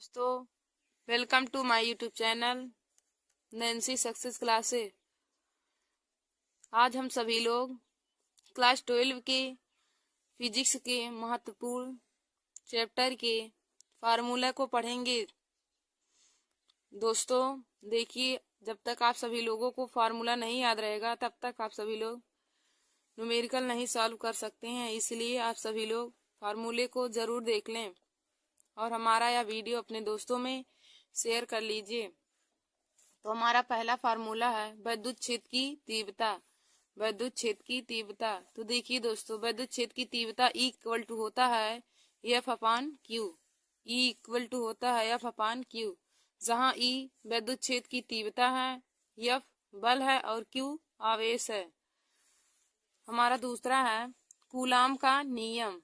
दोस्तों, welcome to my YouTube channel Nancy success classes. आज हम सभी लोग क्लास 12 के फिजिक्स के महत्वपूर्ण चैप्टर के फार्मूला को पढ़ेंगे। दोस्तों देखिए, जब तक आप सभी लोगों को फार्मूला नहीं याद रहेगा तब तक आप सभी लोग न्यूमेरिकल नहीं सॉल्व कर सकते हैं। इसलिए आप सभी लोग फार्मूले को ज़रूर देख लें और हमारा यह वीडियो अपने दोस्तों में शेयर कर लीजिए। तो हमारा पहला फार्मूला है विद्युत क्षेत्र की तीव्रता। विद्युत क्षेत्र की तीव्रता, तो देखिए दोस्तों, विद्युत क्षेत्र की तीव्रता E इक्वल टू होता है F upon Q. E equal to होता है F अपान क्यू, जहाँ E विद्युत क्षेत्र की तीव्रता है, F बल है और Q आवेश है। हमारा दूसरा है कूलाम का नियम।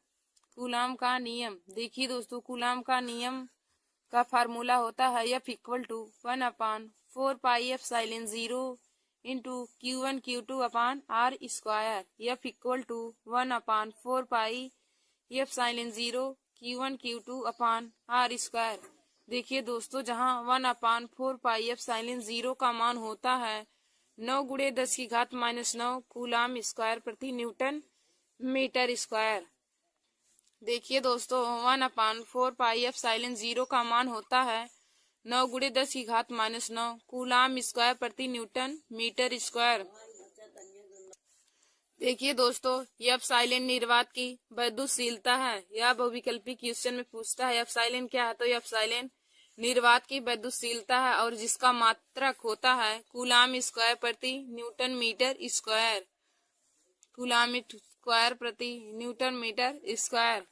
कूलाम का नियम, देखिए दोस्तों, कूलाम का नियम का फार्मूला होता है F equal to 1 upon 4 pi epsilon 0 into Q1 Q2 upon R square. F equal to 1 upon 4 pi epsilon 0 Q1 Q2 upon R square. देखिए दोस्तों, जहाँ 1 अपान 4 पाई एप्सिलॉन 0 का मान होता है 9 गुणे 10 की घात -9 कूलाम स्क्वायर प्रति न्यूटन मीटर स्क्वायर। देखिए दोस्तों, 1 अपान 4 पाई एप्सिलॉन 0 का मान होता है 9 गुणे 10 की घात -9 कूलाम स्क्वायर प्रति न्यूटन मीटर स्क्वायर। देखिए दोस्तों, ये एप्सिलॉन निर्वात की विद्युतशीलता है। यह बहुविकल्पी क्वेश्चन में पूछता है एप्सिलॉन क्या है, तो ये एप्सिलॉन निर्वात की विद्युतशीलता है और जिसका मात्रक होता है कूलाम स्क्वायर प्रति newton metre square. Coulomb square प्रति न्यूटन मीटर स्क्वायर।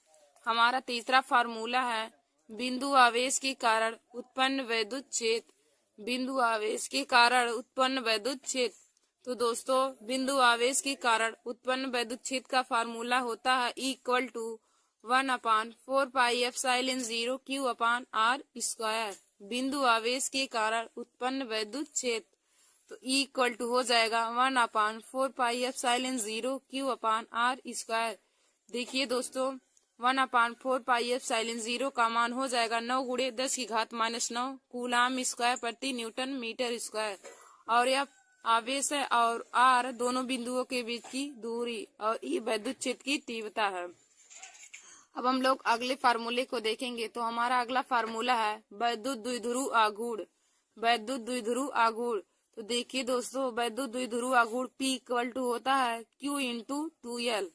हमारा तीसरा फार्मूला है बिंदु आवेश के कारण उत्पन्न विद्युत क्षेत्र। बिंदु आवेश के कारण उत्पन्न विद्युत क्षेत्र, तो दोस्तों, बिंदु आवेश के कारण उत्पन्न विद्युत क्षेत्र का फार्मूला होता है E equal to 1 upon 4 pi epsilon 0 Q upon R square. बिंदु आवेश के कारण उत्पन्न विद्युत क्षेत्र, तो E इक्वल टू हो जाएगा 1 upon 4 pi epsilon 0 Q upon R square. देखिए दोस्तों, 1 अपान 4 पाई एप्सिलॉन 0 का मान हो जाएगा 9 गुणे 10 की घात -9 कूलाम स्क्वायर प्रति न्यूटन मीटर स्क्वायर। और यह आवेश है और R दोनों बिंदुओं के बीच की दूरी और E विद्युत क्षेत्र की तीव्रता है। अब हम लोग अगले फार्मूले को देखेंगे। तो हमारा अगला फार्मूला है विद्युत द्विध्रुव आघूर्ण। विद्युत द्विध्रुव आघूर्ण, तो देखिए दोस्तों, विद्युत द्विध्रुव आघूर्ण P इक्वल टू होता है Q into 2L।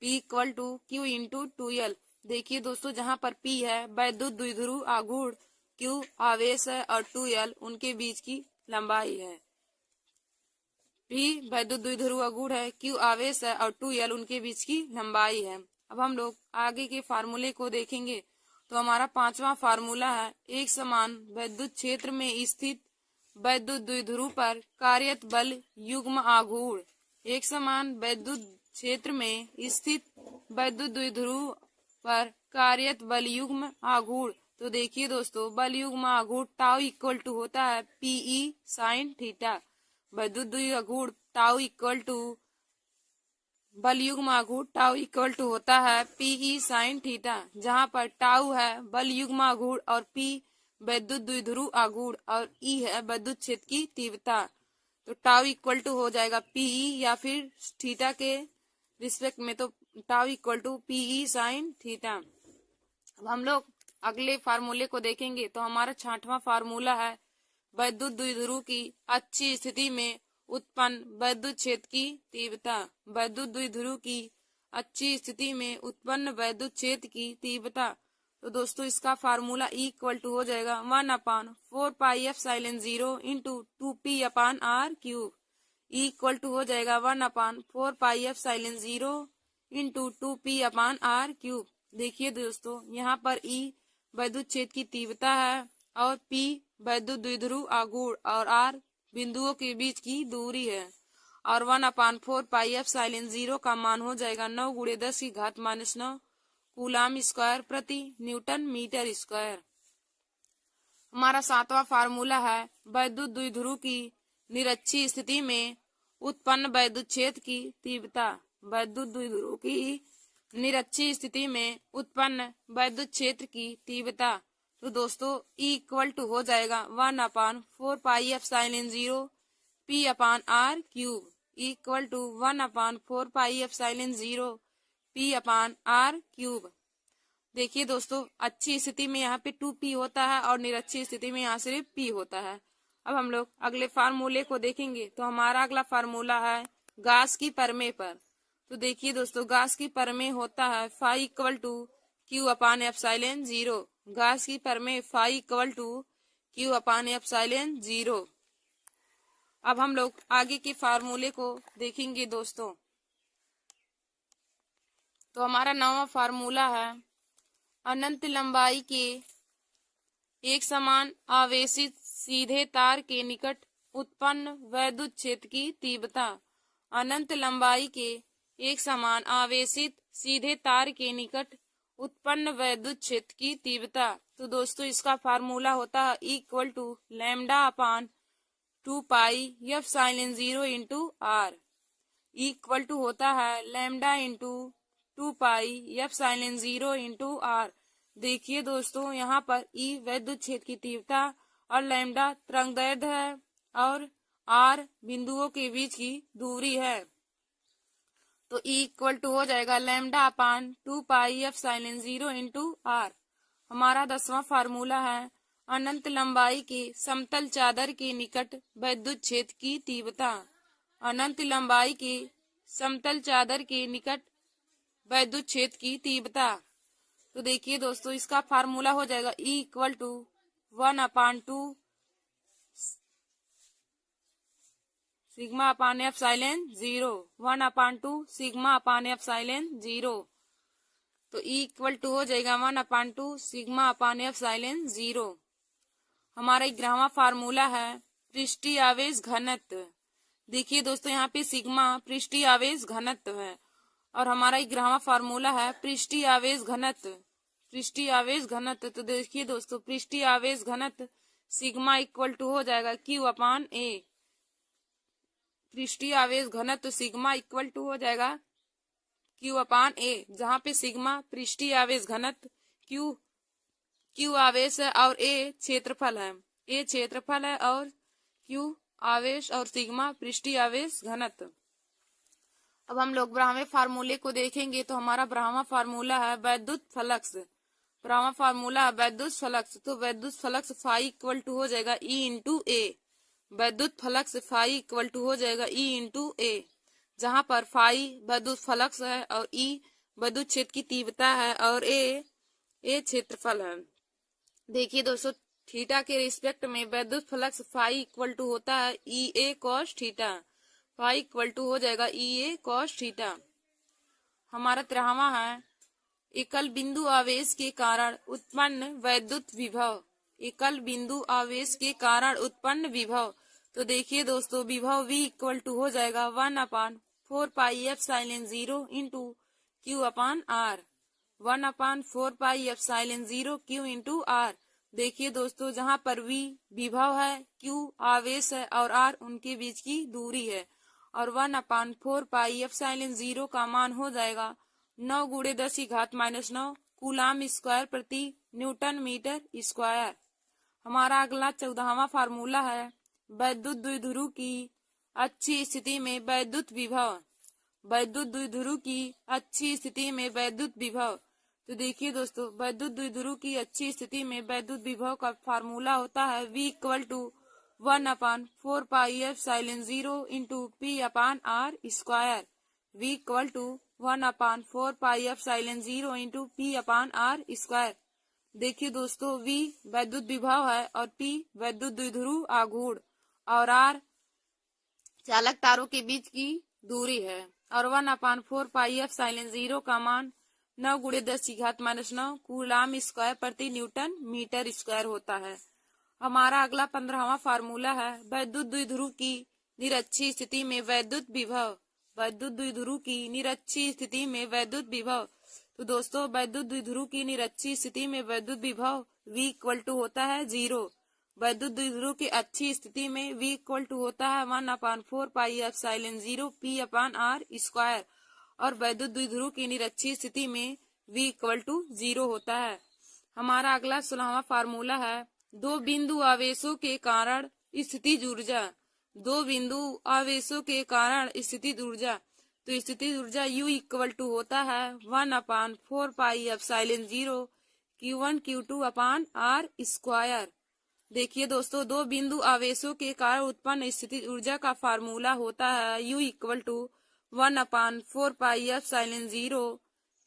P equal to Q into 2L। देखिए दोस्तों, जहाँ पर P है विद्युत द्विध्रुव आघूर्ण, Q आवेश है और 2L उनके बीच की लंबाई है। P विद्युत द्विध्रुव आघूर्ण है, Q आवेश है और 2L उनके बीच की लंबाई है। अब हम लोग आगे के फार्मूले को देखेंगे। तो हमारा पांचवा फार्मूला है एक समान विद्युत क्षेत्र में स्थित विद्युत द्विध्रुव पर कार्यरत बल युग्म आघूर्ण। एक समान विद्युत क्षेत्र में स्थित विद्युत द्विध्रुव पर कार्यरत बल युग्म आघूर्ण, तो देखिए दोस्तों, बल युग्म आघूर्ण टाउ इक्वल टू होता है PE साइन थीटा। विद्युत द्विध्रुव आघूर्ण टाउ इक्वल टू बल युग्म आघूर्ण टाउ इक्वल टू होता है PE साइन थीटा, जहाँ पर टाउ है बल युग्म आघूर्ण और P विद्युत द्विध्रुव आघूर्ण और E है विद्युत क्षेत्र की तीव्रता। तो टाउ इक्वल टू हो जाएगा PE या फिर थीटा के रिस्पेक्ट में, तो tau equal to PE sine theta. अब हम लोग अगले फार्मूले को देखेंगे। तो हमारा छठवां फार्मूला है विद्युत द्विध्रुव की अच्छी स्थिति में उत्पन्न विद्युत क्षेत्र की तीव्रता। विद्युत द्विध्रुव की अच्छी स्थिति में उत्पन्न विद्युत क्षेत्र की तीव्रता, तो दोस्तों, इसका फार्मूला E इक्वल टू हो जाएगा 1 upon 4 pi epsilon 0 into 2P upon R cube. E equal to हो जाएगा 1 upon 4 pi epsilon 0 into 2P upon R cube. देखिए दोस्तों, यहाँ पर E विद्युत क्षेत्र की तीव्रता है और P विद्युत द्विध्रुव आघूर्ण और R बिंदुओं के बीच की दूरी है। और 1 अपान 4 पाई एप्सिलॉन 0 का मान हो जाएगा 9 गुणे 10 की घात -9 कूलाम स्क्वायर प्रति न्यूटन मीटर स्क्वायर। हमारा सातवां फार्मूला है विद्युत द्विध्रुव की निरक्षीय स्थिति में उत्पन्न विद्युत क्षेत्र की तीव्रता। विद्युत द्विध्रुव की निरक्षीय स्थिति में उत्पन्न विद्युत क्षेत्र की तीव्रता, तो दोस्तों E इक्वल टू हो जाएगा 1/4πε0 P/r³ इक्वल टू 1/4πε0 P/r³। देखिए दोस्तों, अच्छी स्थिति में यहाँ पे 2p होता है और निरच्छी स्थिति में यहाँ सिर्फ p होता है। अब हम लोग अगले फार्मूले को देखेंगे। तो हमारा अगला फार्मूला है गॉस की प्रमेय पर। तो देखिए दोस्तों, गॉस की प्रमेय होता है phi equal to Q/ε0। Gauss की प्रमेय फाई इक्वल टू Q/ε0। अब हम लोग आगे के फार्मूले को देखेंगे दोस्तों। तो हमारा नवा फार्मूला है अनंत लंबाई के एक समान आवेशित सीधे तार के निकट उत्पन्न वैद्युत क्षेत्र की तीव्रता। अनंत लंबाई के एक समान आवेशित सीधे तार के निकट उत्पन्न वैद्युत क्षेत्र की तीव्रता। तो दोस्तों इसका फार्मूला होता है equal to λ/2πε0 into r equal to होता है λ/2πε0 इंटू r। देखिए दोस्तों, यहाँ पर E वैद्युत क्षेत्र की तीव्रता और लैम्डा तरंगदैर्घ्य है और r बिंदुओं के बीच की दूरी है। तो E इक्वल टू हो जाएगा λ/2πε0 इंटू r। हमारा 10वां फार्मूला है अनंत लंबाई के समतल चादर के निकट वैद्युत क्षेत्र की तीव्रता। अनंत लंबाई के समतल चादर के निकट वैद्युत क्षेत्र की तीव्रता। तो देखिए दोस्तों, इसका फार्मूला हो जाएगा E इक्वल टू 1/2 σ/ε0 1/2 σ/ε0। तो E इक्वल टू हो जाएगा 1/2 σ/ε0। हमारा 11वां फार्मूला है पृष्ठीय आवेश घनत्व। देखिए दोस्तों, यहाँ पे सिग्मा पृष्ठीय आवेश घनत्व है और हमारा 11वां फार्मूला है पृष्ठीय आवेश घनत्व। पृष्ठीय आवेश घनत्व, तो देखिए दोस्तों, पृष्ठीय आवेश घनत्व सिग्मा इक्वल टू हो जाएगा Q/A। पृष्ठीय आवेश घनत्व सिग्मा इक्वल टू हो जाएगा Q/A, जहाँ पे सिग्मा पृष्ठीय आवेश घनत्व, Q आवेश है और A क्षेत्रफल है। A क्षेत्रफल है और Q आवेश और सिग्मा पृष्ठीय आवेश घनत्व। अब हम लोग 12वें फार्मूले को देखेंगे। तो हमारा 12वां फार्मूला है वैद्युत फ्लक्स। 12वां फार्मूला है वैद्युत फ्लक्स। तो वैद्युत फ्लक्स फाई इक्वल टू हो जाएगा E इंटू ए। वैद्युत फ्लक्स फाई इक्वल टू हो जाएगा E इंटू ए, जहाँ पर फाई वैद्युत फ्लक्स है और E वैद्युत क्षेत्र की तीव्रता है और ए क्षेत्रफल है। देखिए दोस्तों, थीटा के रिस्पेक्ट में वैद्युत फ्लक्स फाई इक्वल टू होता है EA cos theta. Phi equal to हो जाएगा EA cos थीटा। हमारा 13वां है एकल बिंदु आवेश के कारण उत्पन्न वैद्युत विभव। एकल बिंदु आवेश के कारण उत्पन्न विभव। तो देखिए दोस्तों, विभव V इक्वल टू हो जाएगा 1/4πε0 into Q/r। 1/4πε0 Q into r। देखिए दोस्तों, जहाँ पर V विभव है, Q आवेश है और R उनके बीच की दूरी है और 1/4πε0 का मान हो जाएगा 9 × 10⁻⁹ कूलाम स्क्वायर प्रति न्यूटन मीटर स्क्वायर। हमारा अगला 14वां फार्मूला है वैद्युत द्विध्रुव की अच्छी स्थिति में वैद्युत विभव। वैद्युत द्विध्रुव की अच्छी स्थिति में वैद्युत विभव। तो देखिए दोस्तों, वैद्युत द्विध्रुव की अच्छी स्थिति में वैद्युत विभव का फार्मूला होता है V equal to 1/4πε0 into P/r²। V equal to 1/4πε0 into P/r²। देखिए दोस्तों, V वैद्युत विभव है और P वैद्युत द्विध्रुव आघूर्ण और R चालक तारों के बीच की दूरी है और 1/4πε0 का मान 9 × 10⁻⁹ कूलाम स्क्वायर प्रति न्यूटन मीटर स्क्वायर होता है। हमारा अगला 15वां फार्मूला है वैद्युत द्विध्रुव की निरक्षीय स्थिति में वैद्युत विभव। वैद्युत द्विध्रुव की निरक्षीय स्थिति में वैद्युत विभव। तो दोस्तों, वैद्युत द्विध्रुव की निरक्षीय स्थिति में वैद्युत विभव V इक्वल टू होता है 0। वैद्युत द्विध्रुव की अच्छी स्थिति में V इक्वल टू होता है 1/4πε0 P/r² और वैद्युत द्विध्रुव की निरक्षीय स्थिति में V इक्वल टू 0 होता है। हमारा अगला 16वां फार्मूला है दो बिंदु आवेशों के कारण स्थितिज ऊर्जा। दो बिंदु आवेशों के कारण स्थितिज ऊर्जा, तो स्थितिज ऊर्जा U इक्वल टू होता है 1/4πε0 Q1 Q2 upon R square. देखिए दोस्तों, दो बिंदु आवेशों के कारण उत्पन्न स्थितिज ऊर्जा का फार्मूला होता है U equal to 1/4πε0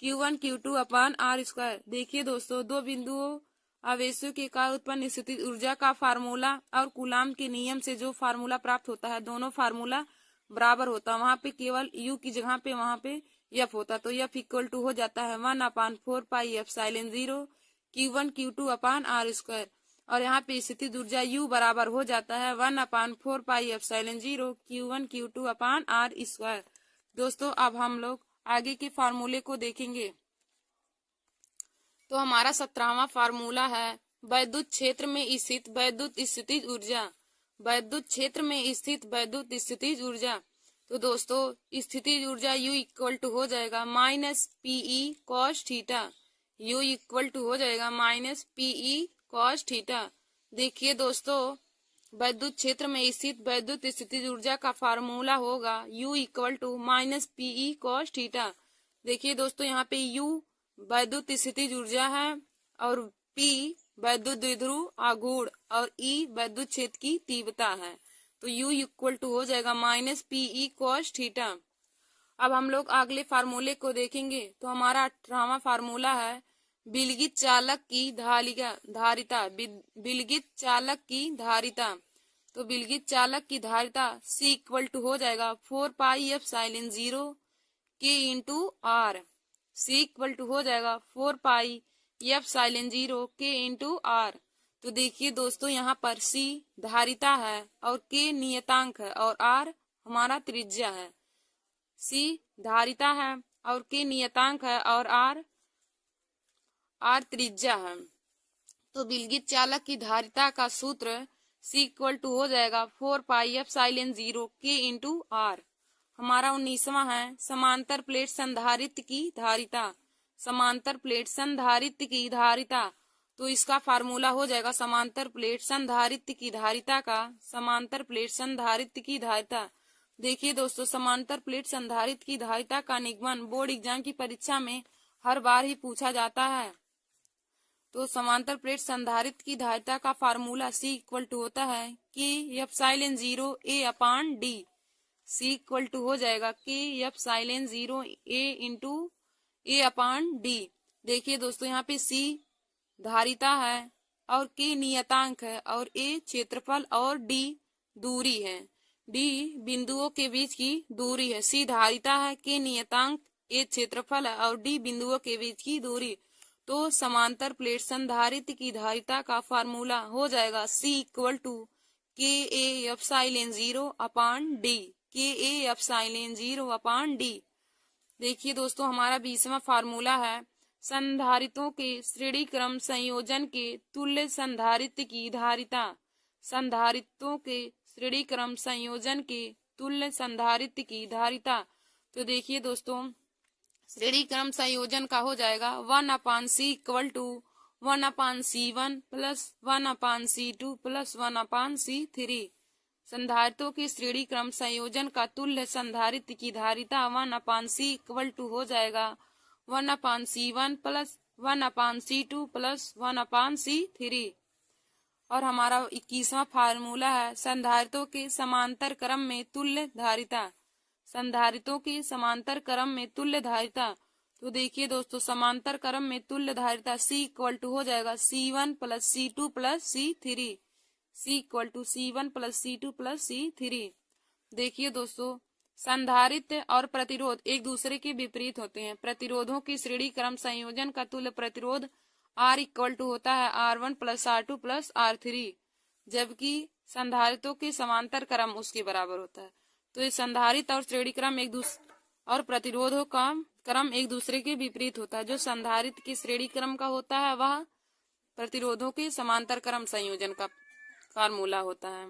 Q1 Q2 upon R square. देखिए दोस्तों, दो बिंदुओं आवेशों के कारण उत्पन्न स्थितिज ऊर्जा का फार्मूला और कूलाम के नियम से जो फार्मूला प्राप्त होता है, दोनों फार्मूला बराबर होता है। वहां पे केवल U की जगह पे वहां पे F होता, तो F इक्वल टू हो जाता है 1/4πε0 Q1 Q2 upon R square. और यहाँ पे स्थितिज ऊर्जा U बराबर हो जाता है 1/4πε0 Q1 Q2 upon R square. दोस्तों, अब हम लोग आगे के फार्मूले को देखेंगे। तो हमारा 17वां फार्मूला है वैद्युत क्षेत्र में स्थित वैद्युत स्थितिज ऊर्जा। वैद्युत क्षेत्र में स्थित वैद्युत स्थितिज ऊर्जा, तो दोस्तों स्थितिज ऊर्जा U इक्वल टू हो जाएगा -PE cos theta. U equal to हो जाएगा -PE cos थीटा। देखिए दोस्तों, वैद्युत क्षेत्र में स्थित वैद्युत स्थितिज ऊर्जा का फार्मूला होगा U equal to -PE cos theta. देखिए दोस्तों, यहाँ पे U वैद्युत स्थितिज ऊर्जा है और P वैद्युत द्विध्रुव आघूर्ण और E वैद्युत क्षेत्र की तीव्रता है। तो U इक्वल टू हो जाएगा -PE cos थीटा। अब हम लोग अगले फार्मूले को देखेंगे। तो हमारा 18वां फार्मूला है विलगित चालक की धारिता। विलगित चालक की धारिता, तो विलगित चालक की धारिता C इक्वल टू हो जाएगा 4πε0 K into R। C equal to हो जाएगा 4πε0 K इंटू R। तो देखिए दोस्तों, यहाँ पर C धारिता है और K नियतांक है और R हमारा त्रिज्या है। C धारिता है और K नियतांक है और R त्रिज्या है। तो विलगित चालक की धारिता का सूत्र C इक्वल टू हो जाएगा 4πε0 K इंटू R। हमारा 19वां है समांतर प्लेट संधारित्र की धारिता। समांतर प्लेट संधारित्र की धारिता, तो इसका फार्मूला हो जाएगा समांतर प्लेट संधारित्र की धारिता का समांतर प्लेट संधारित्र की धारिता। देखिए दोस्तों, समांतर प्लेट संधारित्र की धारिता का निगमन बोर्ड एग्जाम की परीक्षा में हर बार ही पूछा जाता है। तो समांतर प्लेट संधारित्र की धारिता का फार्मूला C इक्वल टू होता है कि ε0 A upon D। C equal to हो जाएगा कि ε0 A into A upon D। देखिए दोस्तों, यहाँ पे C धारिता है और K नियतांक है और A क्षेत्रफल और D दूरी है। D बिंदुओं के बीच की दूरी है। C धारिता है, K नियतांक, A क्षेत्रफल है और D बिंदुओं के बीच की दूरी। तो समांतर प्लेट संधारित्र की धारिता का फार्मूला हो जाएगा C equal to KA ε0 upon D। KA ε0 upon D। देखिए दोस्तों, हमारा 20वां फार्मूला है संधारित्रों के श्रेणी क्रम संयोजन के तुल्य संधारित्र की धारिता। संधारित्रों के श्रेणी क्रम संयोजन के तुल्य संधारित्र की धारिता, तो देखिए दोस्तों, श्रेणी क्रम संयोजन का हो जाएगा 1/C equal to 1/C1 plus 1/C2 plus 1/C3। संधारित्रों के श्रेणी क्रम संयोजन का तुल्य संधारित्र की धारिता 1/C इक्वल टू हो जाएगा 1/C1 plus 1/C2 plus 1/C3। और हमारा 21वां फार्मूला है संधारित्रों के समांतर क्रम में तुल्य धारिता। संधारित्रों के समांतर क्रम में तुल्य धारिता, तो देखिए दोस्तों, समांतर क्रम में तुल्य धारिता C इक्वल टू हो जाएगा C1 plus C2 plus C3। C equal to C1 plus C2 plus C3। देखिए दोस्तों, संधारित्र और प्रतिरोध एक दूसरे के विपरीत होते हैं। प्रतिरोधों की श्रेणी क्रम संयोजन का तुल्य प्रतिरोध R इक्वल टू होता है R1 plus R2 plus R3, जबकि संधारित्रों के समांतर क्रम उसके बराबर होता है। तो ये संधारित्र और श्रेणी क्रम और प्रतिरोधों का क्रम एक दूसरे के विपरीत होता है। जो संधारित्र के श्रेणी क्रम का होता है वह प्रतिरोधों के समांतर क्रम संयोजन का फार्मूला होता है।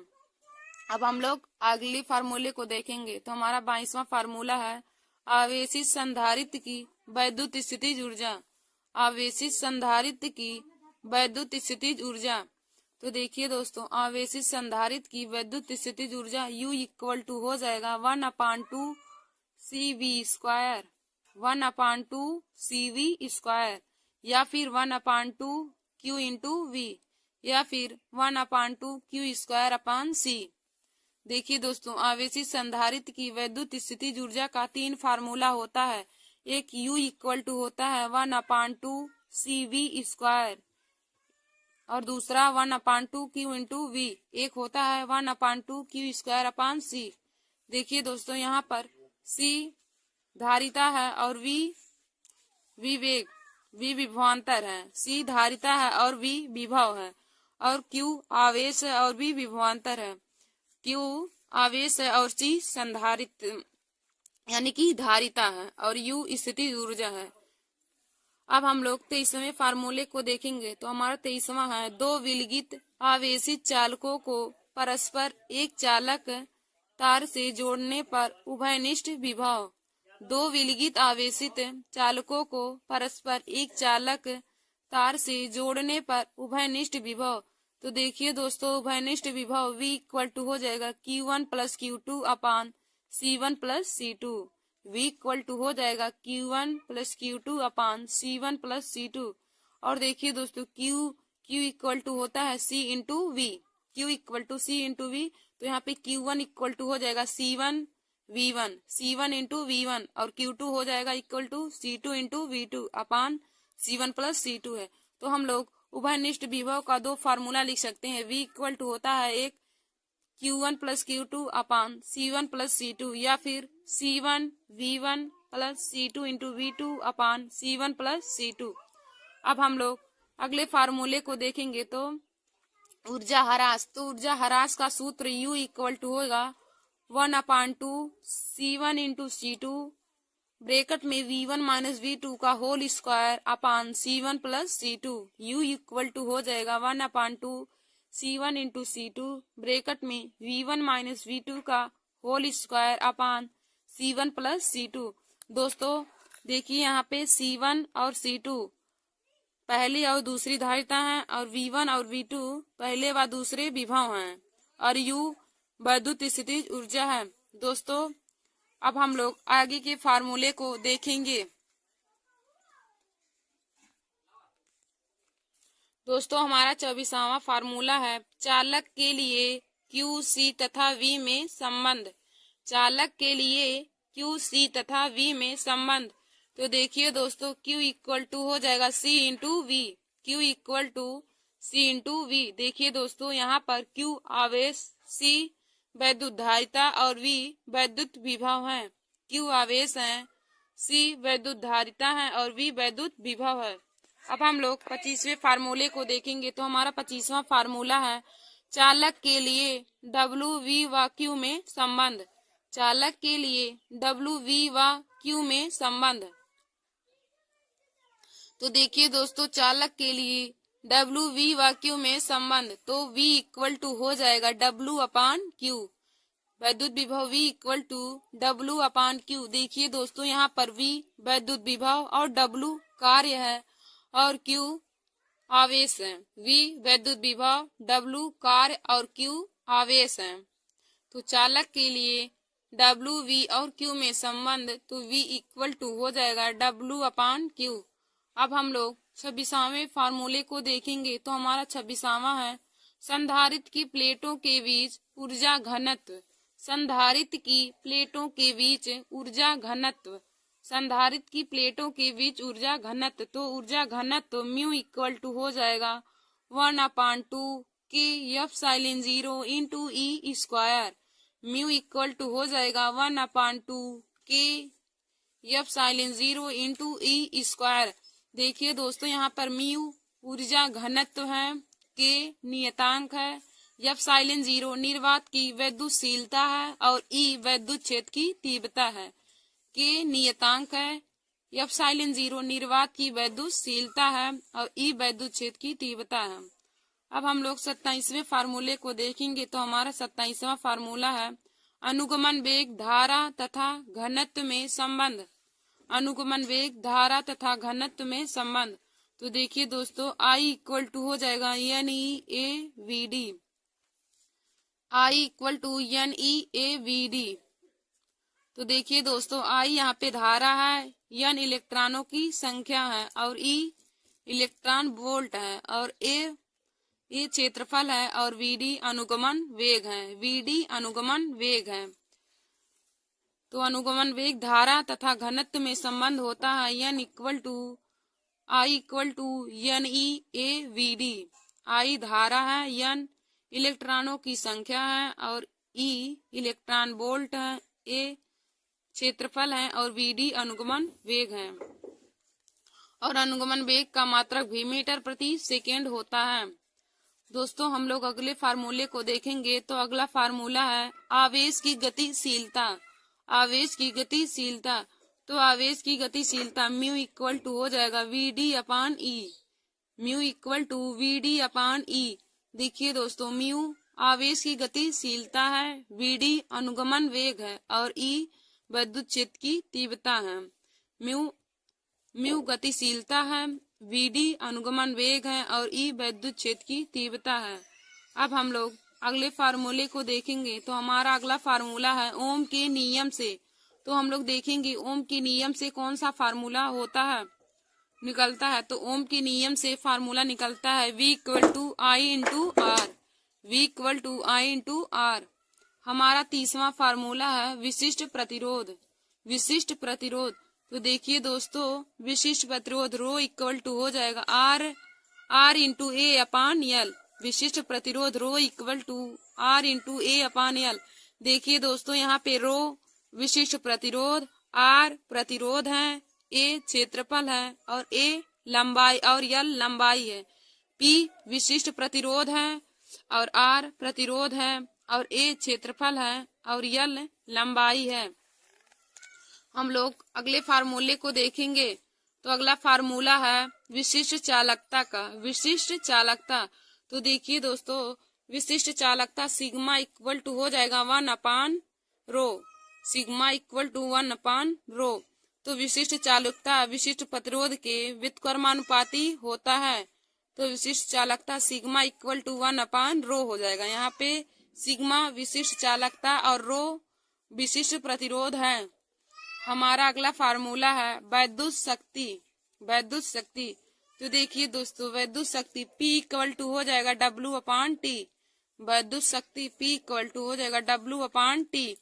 अब हम लोग अगले फार्मूले को देखेंगे। तो हमारा 22वां फार्मूला है आवेशित संधारित्र की वैद्युत स्थितिज ऊर्जा। आवेशित संधारित्र की वैद्युत स्थितिज ऊर्जा। तो देखिए दोस्तों, आवेशित संधारित्र की वैद्युत स्थितिज ऊर्जा U इक्वल टू हो जाएगा 1/2 CV², 1/2 CV², या फिर 1/2 Q इंटू V, या फिर 1/2 Q²/C। देखिए दोस्तों, आवेशित संधारित्र की वैद्युत स्थितिज ऊर्जा का 3 फार्मूला होता है। एक U इक्वल टू होता है 1/2 CV², और दूसरा 1/2 Q इंटू V, एक होता है 1/2 Q²/C। देखिए दोस्तों, यहाँ पर C धारिता है और V विभवांतर है। C धारिता है और V विभव है, और Q आवेश है और V विभवांतर है। Q आवेश है और C संधारित्र यानी कि धारिता है, और U स्थितिज ऊर्जा है। अब हम लोग 23वें फार्मूले को देखेंगे। तो हमारा 23वां है, दो विलगित आवेशित चालकों को परस्पर एक चालक तार से जोड़ने पर उभयनिष्ठ विभव। दो विलगित आवेशित चालकों को परस्पर एक चालक तार से जोड़ने पर उभयनिष्ठ विभव। तो देखिए दोस्तों, उभयनिष्ठ विभव V इक्वल टू हो जाएगा Q1 plus Q2/C1 plus C2। V equal to हो जाएगा Q1 plus Q2/C1 plus C2। और देखिए दोस्तों, Q इक्वल टू होता है C into V, Q equal to C into V। तो यहाँ पे Q1 इक्वल टू हो जाएगा C1 इंटू V1, और Q2 हो जाएगा equal to C2 into V2/C1 plus C2 है। तो हम लोग उभयनिष्ठ विभव का 2 फार्मूला लिख सकते हैं। V इक्वल टू होता है एक Q1 plus Q2/C1 plus C2, या फिर C1 V1 plus C2 into V2/C1 plus C2। अब हम लोग अगले फार्मूले को देखेंगे। तो ऊर्जा ह्रास, तो ऊर्जा ह्रास का सूत्र U इक्वल टू होगा 1/2 C1 इंटू C2 ब्रैकेट में V1 माइनस V2 का whole square plus C2। U equal to हो जाएगा 1/2 C1 इंटू C2 ब्रैकेट में V1 माइनस V2 का होल स्क्वायर/C1 प्लस C2। दोस्तों देखिए, यहाँ पे C1 और C2 पहली और दूसरी धारिता है, और V1 और V2 पहले व दूसरे विभव हैं, और U वैद्युत स्थितिज ऊर्जा है। दोस्तों अब हम लोग आगे के फार्मूले को देखेंगे। दोस्तों हमारा 24वां फार्मूला है, चालक के लिए Q, C तथा V में संबंध। चालक के लिए Q, C तथा V में संबंध। तो देखिए दोस्तों, Q इक्वल टू हो जाएगा C into V, Q equal to C into V। देखिए दोस्तों, यहाँ पर Q आवेश, C वैद्युत धारिता और V वैद्युत विभव है। Q आवेश है, C वैद्युत धारिता है और V वैद्युत विभव है। अब हम लोग 25वें फार्मूले को देखेंगे। तो हमारा 25वां फार्मूला है, चालक के लिए W, V व Q में संबंध। चालक के लिए W, V व Q में संबंध। तो देखिए दोस्तों, चालक के लिए W, V व Q में संबंध। तो V इक्वल टू हो जाएगा W/Q, वैद्युत विभव V इक्वल टू W/Q। देखिए दोस्तों, यहाँ पर V वैद्युत विभव और W कार्य है, और Q आवेश है। V वैद्युत विभव, W कार्य और Q आवेश है। तो चालक के लिए W, V और Q में संबंध, तो V इक्वल टू हो जाएगा W/Q। अब हम लोग 26वें फार्मूले को देखेंगे। तो हमारा 26वां है, संधारित्र की प्लेटों के बीच ऊर्जा घनत्व। संधारित्र की प्लेटों के बीच ऊर्जा घनत्व। संधारित्र की प्लेटों के बीच ऊर्जा घनत्व। तो ऊर्जा घनत्व म्यू इक्वल टू हो जाएगा 1/2 K/0 into E²। Mu equal to हो जाएगा 1/2 K/0 इंटू E²। देखिए दोस्तों, यहाँ पर म्यू ऊर्जा घनत्व है, K नियतांक है, F0 निर्वात की वैद्युतशीलता है, और E वैद्युत क्षेत्र की तीव्रता है। K नियतांक है, F0 निर्वात की वैद्युतशीलता है, और E वैद्युत क्षेत्र की तीव्रता है। अब हम लोग 27वें फार्मूले को देखेंगे। तो हमारा 27वां फार्मूला है, अनुगमन वेग, धारा तथा घनत्व में संबंध। अनुगमन वेग, धारा तथा घनत्व में संबंध। तो देखिए दोस्तों I इक्वल टू हो जाएगा NeAVD, I equal to NeAVD। तो देखिए दोस्तों I यहाँ पे धारा है, N इलेक्ट्रॉनों की संख्या है और E इलेक्ट्रॉन वोल्ट है और A ये क्षेत्रफल है और VD अनुगमन वेग है, VD अनुगमन वेग है। तो अनुगमन वेग धारा तथा घनत्व में संबंध होता है I equal to NeAVD। I धारा है, N इलेक्ट्रॉनों की संख्या है और E इलेक्ट्रॉन वोल्ट है, A क्षेत्रफल है और VD अनुगमन वेग है। और अनुगमन वेग का मात्रक भी मीटर प्रति सेकेंड होता है। दोस्तों हम लोग अगले फार्मूले को देखेंगे। तो अगला फार्मूला है आवेश की गतिशीलता। आवेश की गतिशीलता, तो आवेश की गतिशीलता म्यू इक्वल टू हो जाएगा VD upon E। Mu equal to VD upon E। देखिए दोस्तों म्यू आवेश की गतिशीलता है, VD अनुगमन वेग है और E विद्युत क्षेत्र की तीव्रता है। म्यू गतिशीलता है, VD अनुगमन वेग है और E विद्युत क्षेत्र की तीव्रता है। अब हम लोग अगले फार्मूले को देखेंगे। तो हमारा अगला फार्मूला है ओम के नियम से। तो हम लोग देखेंगे ओम के नियम से कौन सा फार्मूला होता है, निकलता है। तो ओम के नियम से फार्मूला निकलता है V equal to I into R. V equal to I into R. हमारा तीसरा फार्मूला है विशिष्ट प्रतिरोध। विशिष्ट प्रतिरोध, तो देखिए दोस्तों विशिष्ट प्रतिरोध रो इक्वल टू हो जाएगा R into A upon L. विशिष्ट प्रतिरोध rho equal to R into A upon L. देखिए दोस्तों यहाँ पे रो विशिष्ट प्रतिरोध, R प्रतिरोध है, A क्षेत्रफल है और A लंबाई और L लंबाई है। P विशिष्ट प्रतिरोध है और R प्रतिरोध है और A क्षेत्रफल है और L लंबाई है। हम लोग अगले फार्मूले को देखेंगे। तो अगला फार्मूला है विशिष्ट चालकता का। विशिष्ट चालकता, तो देखिए दोस्तों विशिष्ट चालकता सिग्मा इक्वल टू हो जाएगा 1 अपान रो। सिग्मा इक्वल टू 1 अपान रो। तो विशिष्ट चालकता विशिष्ट प्रतिरोध के व्युत्क्रमानुपाती होता है। तो विशिष्ट चालकता सिग्मा इक्वल टू 1 अपान रो हो जाएगा। यहाँ पे सिग्मा विशिष्ट चालकता और रो विशिष्ट प्रतिरोध है। हमारा अगला फार्मूला है वैद्युत शक्ति। वैद्युत शक्ति, तो देखिए दोस्तों वैद्युत शक्ति P इक्वल टू हो जाएगा W अपान T। वैद्युत शक्ति P इक्वल टू हो जाएगा W अपान T,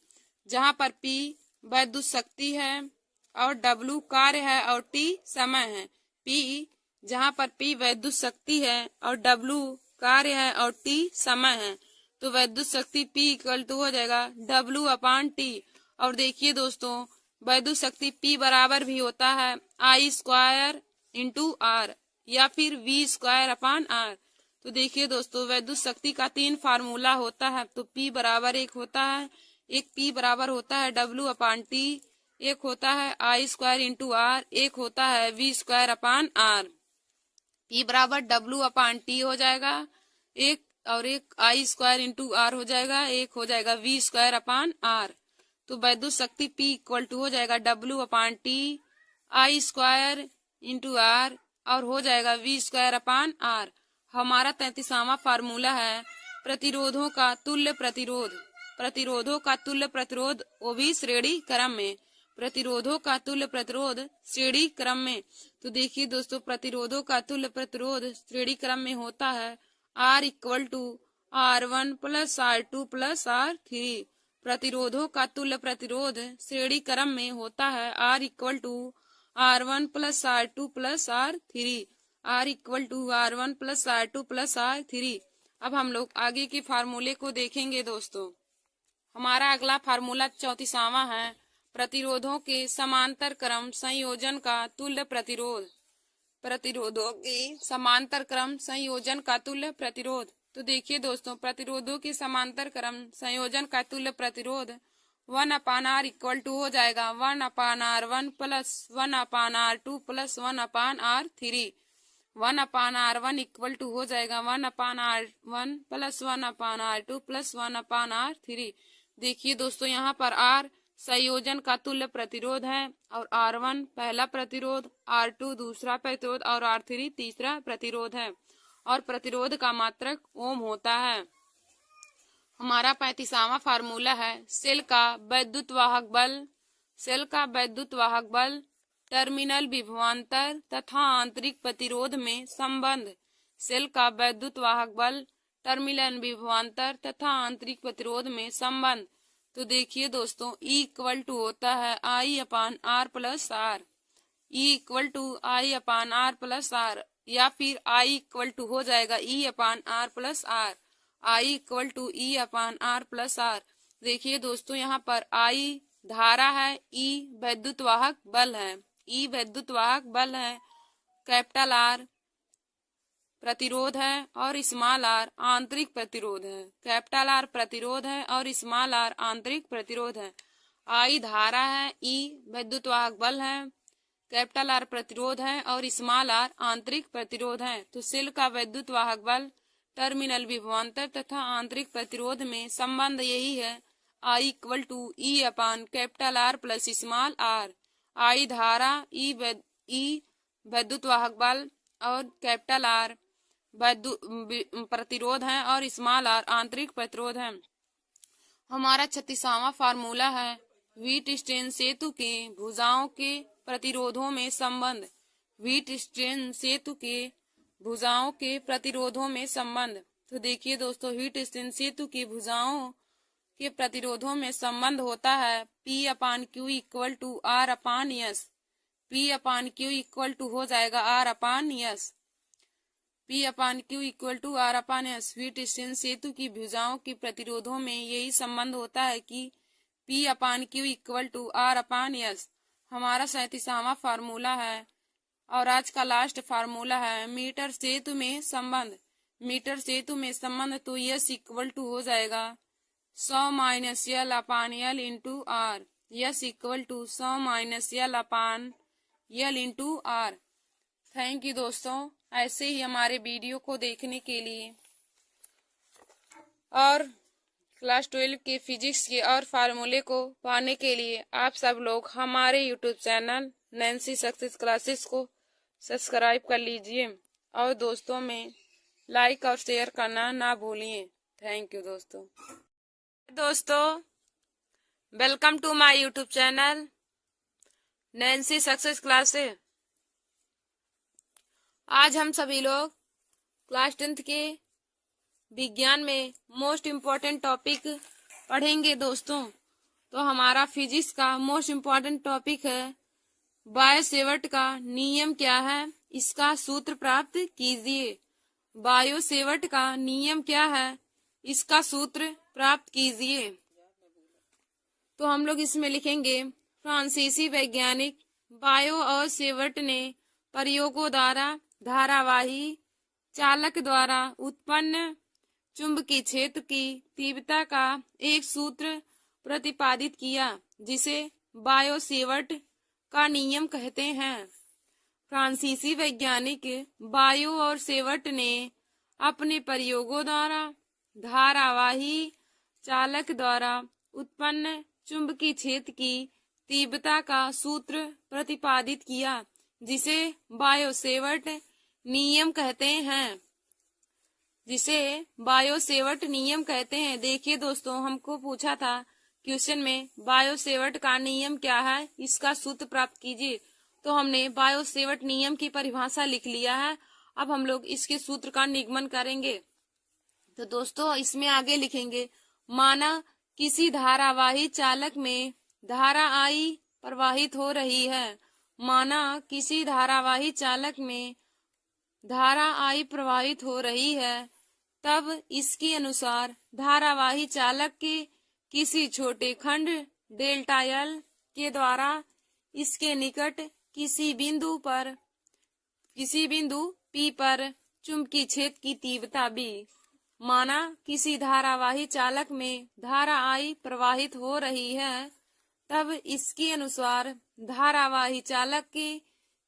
जहाँ पर P वैद्युत शक्ति है और W कार्य है और T समय है। P जहाँ पर P वैद्युत शक्ति है और W कार्य है और T समय है। तो वैद्युत शक्ति P इक्वल टू हो जाएगा W अपान T। और देखिए दोस्तों वैद्युत शक्ति P बराबर भी होता है I स्क्वायर इंटू आर या फिर V स्क्वायर अपान आर। तो देखिए दोस्तों वैद्युत शक्ति का 3 फार्मूला होता है। तो P बराबर एक होता है, एक P बराबर होता है W अपान T, एक होता है I स्क्वायर इंटू आर, एक होता है V square upon R. P बराबर W अपान T हो जाएगा एक, और एक I स्क्वायर इंटू आर हो जाएगा, एक हो जाएगा V स्क्वायर अपान आर। तो वैद्युत शक्ति P इक्वल टू हो जाएगा W upon T I square into R और हो जाएगा V स्क्वायर अपान आर। हमारा 33वां फार्मूला है प्रतिरोधों का तुल्य प्रतिरोध। प्रतिरोधों का तुल्य प्रतिरोध वो भी श्रेणी क्रम में। प्रतिरोधों का तुल्य प्रतिरोध श्रेणी क्रम में। तो देखिए दोस्तों प्रतिरोधों का तुल्य प्रतिरोध श्रेणी क्रम में होता है R equal to R1 plus R2 plus R3। प्रतिरोधों का तुल्य प्रतिरोध श्रेणी क्रम में होता है R equal to R1 plus R2 plus R3। R equal to R1 plus R2 plus R3। अब हम लोग आगे के फार्मूले को देखेंगे दोस्तों। हमारा अगला फार्मूला 34वां है प्रतिरोधों के समांतर क्रम संयोजन का तुल्य प्रतिरोध। प्रतिरोधों के समांतर क्रम संयोजन का तुल्य प्रतिरोध, तो देखिए दोस्तों प्रतिरोधों के समांतर क्रम संयोजन का तुल्य प्रतिरोध 1 अपान आर इक्वल टू हो जाएगा 1 upon R1 plus 1 upon R2 plus 1 upon R3। 1 upon R1 equal to हो जाएगा 1 upon R1 plus 1 upon R2 plus 1 upon R3। देखिए दोस्तों यहाँ पर R संयोजन का तुल्य प्रतिरोध है और R1 पहला प्रतिरोध, R2 दूसरा प्रतिरोध और R3 तीसरा प्रतिरोध है और प्रतिरोध का मात्रक ओम होता है। हमारा 35वां फार्मूला है सेल का वैद्युत वाहक बल। सेल का वैद्युत वाहक बल टर्मिनल विभवांतर तथा आंतरिक प्रतिरोध में संबंध। सेल का वैद्युत वाहक बल टर्मिनल विभवांतर तथा आंतरिक प्रतिरोध में संबंध। तो देखिए दोस्तों, E इक्वल टू होता है I/R plus r. E equal to I/R plus r, या फिर I इक्वल टू हो जाएगा E/R plus r. I equal to E/R plus r. देखिए दोस्तों, यहाँ पर I धारा है, E वैद्युत वाहक बल है। E वैद्युत वाहक बल है, कैपिटल R प्रतिरोध है और स्मॉल r आंतरिक प्रतिरोध है। कैपिटल R प्रतिरोध है और स्मॉल r आंतरिक प्रतिरोध है। I धारा है, E वैद्युत वाहक बल है, कैपिटल R प्रतिरोध है और स्मॉल r आंतरिक प्रतिरोध है। तो सेल का वैद्युत वाहक बल टर्मिनल विभवांतर तथा आंतरिक प्रतिरोध में संबंध यही है, I equal to E upon capital R plus small r। I धारा, E वैद्युत वाहक बल और कैपिटल R प्रतिरोध है और स्मॉल r आंतरिक प्रतिरोध है। हमारा 36वां फार्मूला है व्हीटस्टीन सेतु के भुजाओं के प्रतिरोधों में संबंध। व्हीटस्टीन सेतु के भुजाओं के प्रतिरोधों में संबंध। तो देखिए दोस्तों, व्हीटस्टीन सेतु की भुजाओं के प्रतिरोधों में संबंध होता है P/Q equal to R/S। P/Q equal to हो जाएगा R/S। P/Q equal to R/S। व्हीटस्टीन सेतु की भुजाओं के प्रतिरोधों में यही संबंध होता है कि P/Q इक्वल टू R/S। हमारा 37वां फार्मूला है और आज का लास्ट फार्मूला है मीटर सेतु में संबंध। मीटर सेतु में संबंध तो S इक्वल टू हो जाएगा 100 minus L/L into R। S equal to 100 minus L/L into R। Thank you दोस्तों, ऐसे ही हमारे वीडियो को देखने के लिए और क्लास 12 के फिजिक्स के और फार्मूले को पाने के लिए आप सब लोग हमारे YouTube channel Nancy success classes को सब्सक्राइब कर लीजिए और दोस्तों में लाइक और शेयर करना ना भूलिए। थैंक यू दोस्तों, welcome to my YouTube channel Nancy success classes. आज हम सभी लोग क्लास 10 के विज्ञान में मोस्ट इम्पोर्टेंट टॉपिक पढ़ेंगे दोस्तों। तो हमारा फिजिक्स का मोस्ट इम्पोर्टेंट टॉपिक है बायो-सेवर्ट का नियम क्या है, इसका सूत्र प्राप्त कीजिए। बायो-सेवर्ट का नियम क्या है, इसका सूत्र प्राप्त कीजिए। तो हम लोग इसमें लिखेंगे फ्रांसीसी वैज्ञानिक बायो और सेवर्ट ने प्रयोगों द्वारा धारावाही चालक द्वारा उत्पन्न चुंबकीय क्षेत्र की तीव्रता का एक सूत्र प्रतिपादित किया, जिसे बायो-सेवर्ट का नियम कहते हैं। फ्रांसीसी वैज्ञानिक बायो और सेवर्ट ने अपने प्रयोगों द्वारा धारावाही चालक द्वारा उत्पन्न चुंबकीय क्षेत्र की तीव्रता का सूत्र प्रतिपादित किया, जिसे बायो-सेवर्ट नियम कहते हैं। देखिए दोस्तों, हमको पूछा था क्वेश्चन में बायो-सेवर्ट का नियम क्या है, इसका सूत्र प्राप्त कीजिए। तो हमने बायो-सेवर्ट नियम की परिभाषा लिख लिया है। अब हम लोग इसके सूत्र का निगमन करेंगे। तो दोस्तों, इसमें आगे लिखेंगे माना किसी धारावाही चालक में धारा I प्रवाहित हो रही है। माना किसी धारावाही चालक में धारा I प्रवाहित हो रही है, तब इसके अनुसार धारावाही चालक के किसी छोटे खंड डेल्टा L के द्वारा इसके निकट किसी बिंदु P पर चुंबकीय क्षेत्र की तीव्रता B। माना किसी धारावाही चालक में धारा I प्रवाहित हो रही है, तब इसके अनुसार धारावाही चालक के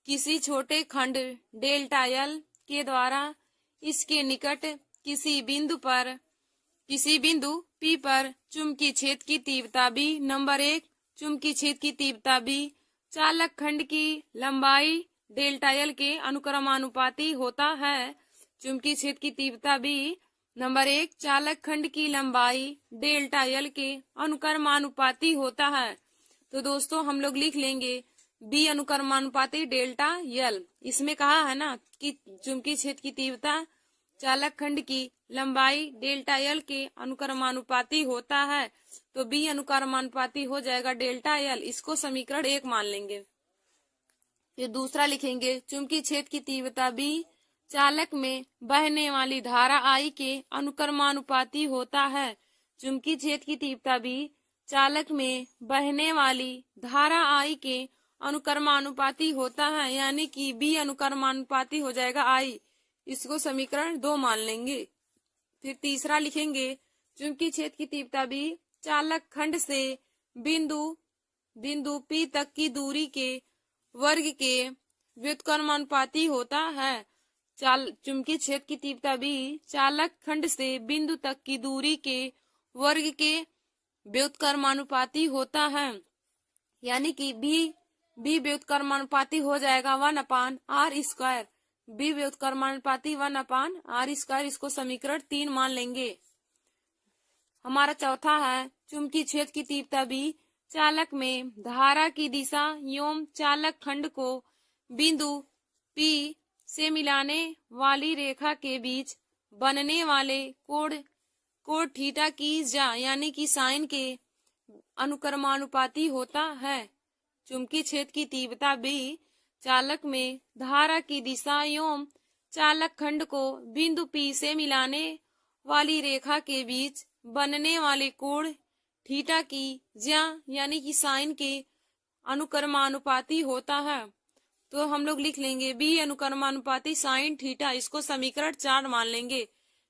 किसी छोटे खंड डेल्टा L के द्वारा इसके निकट किसी बिंदु P पर चुंबकीय क्षेत्र की तीव्रता B। नंबर 1, चुंबकीय क्षेत्र की तीव्रता B चालक खंड की लंबाई डेल्टा एल के अनुक्रमानुपाती होता है। चुंबकीय क्षेत्र की तीव्रता B नंबर 1 चालक खंड की लंबाई डेल्टा एल के अनुक्रमानुपाती होता है। तो दोस्तों हम लोग लिख लेंगे B अनुक्रमानुपाती डेल्टा एल। इसमें कहा है ना कि चुंबकीय क्षेत्र की तीव्रता चालक खंड की लंबाई डेल्टा एल के अनुक्रमानुपाती होता है, तो B अनुक्रमानुपाती हो जाएगा डेल्टा एल। इसको समीकरण 1 मान लेंगे। फिर दूसरा लिखेंगे चुंबकीय क्षेत्र की तीव्रता B चालक में बहने वाली धारा I के अनुक्रमानुपाती होता है। चुंबकीय क्षेत्र की तीव्रता B चालक में बहने वाली धारा I के अनुक्रमानुपाती होता है, यानी कि B अनुक्रमानुपाती हो जाएगा I। इसको समीकरण 2 मान लेंगे। फिर तीसरा लिखेंगे चुंबकीय क्षेत्र की तीव्रता B चालक खंड से बिंदु P तक की दूरी के वर्ग के व्युत्क्रमानुपाती होता है। चुंबकीय क्षेत्र की तीव्रता B चालक खंड से बिंदु तक की दूरी के वर्ग के व्युत्क्रमानुपाती होता है, यानी कि B व्युत्क्रमानुपाती हो जाएगा 1/r²। B व्युत्क्रमानुपाती 1/r²। इसको समीकरण 3 मान लेंगे। हमारा चौथा है चुंबकीय क्षेत्र की तीव्रता B चालक में धारा की दिशा एवं चालक खंड को बिंदु P से मिलाने वाली रेखा के बीच बनने वाले कोण थीटा की जा यानी कि साइन के अनुक्रमानुपाती होता है। चुंबकीय क्षेत्र की तीव्रता B चालक में धारा की दिशा एवं चालक खंड को बिंदु P से मिलाने वाली रेखा के बीच बनने वाले कोण थीटा की ज्या यानी कि साइन के अनुक्रमानुपाती होता है। तो हम लोग लिख लेंगे B अनुक्रमानुपाती साइन थीटा। इसको समीकरण 4 मान लेंगे।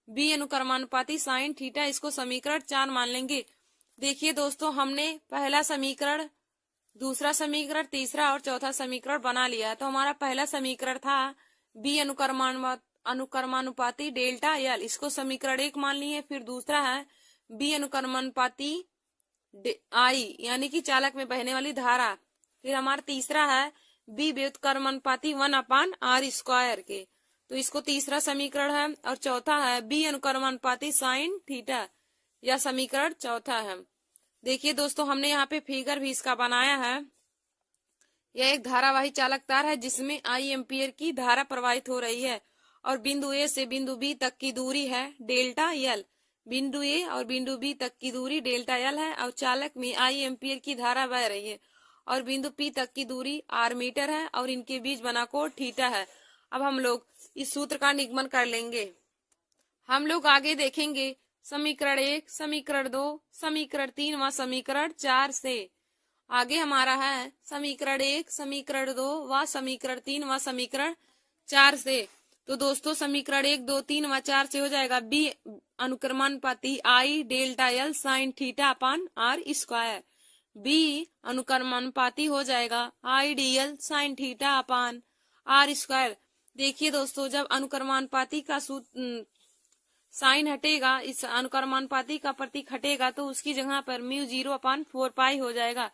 B अनुक्रमानुपाती साइन थीटा। इसको समीकरण 4 मान लेंगे। देखिए दोस्तों, हमने पहला समीकरण, दूसरा समीकरण, तीसरा और चौथा समीकरण बना लिया। तो हमारा पहला समीकरण था B अनुक्रमानुपाती डेल्टा एल। इसको समीकरण 1 मान लिए। फिर दूसरा है B अनुक्रमानुपाती I यानी कि चालक में बहने वाली धारा। फिर हमारा तीसरा है B व्युत्क्रमानुपाती 1/r² के। तो इसको तीसरा समीकरण है। और चौथा है B अनुक्रमानुपाती साइन थीटा। यह समीकरण चौथा है। देखिए दोस्तों, हमने यहाँ पे फिगर भी इसका बनाया है। यह एक धारावाही चालक तार है जिसमें I एम्पियर की धारा प्रवाहित हो रही है और बिंदु A से बिंदु B तक की दूरी है डेल्टा एल। बिंदु A और बिंदु B तक की दूरी डेल्टा एल है और चालक में I एम्पियर की धारा बह रही है और बिंदु P तक की दूरी r मीटर है और इनके बीच बना कोण थीटा है। अब हम लोग इस सूत्र का निगमन कर लेंगे। हम लोग आगे देखेंगे समीकरण 1, समीकरण 2, समीकरण 3 व समीकरण 4 से। आगे हमारा है समीकरण 1, समीकरण 2 व समीकरण 3 व समीकरण 4 से। तो दोस्तों समीकरण 1, 2, 3 व 4 से हो जाएगा B अनुक्रमानुपाती I delta L sine theta upon r²। B अनुक्रमानुपाती हो जाएगा I dl sine theta upon r²। देखिए दोस्तों, जब अनुक्रमानुपाती का साइन हटेगा, इस अनुक्रमानुपाती का प्रतीक हटेगा, तो उसकी जगह पर μ0/4π हो जाएगा।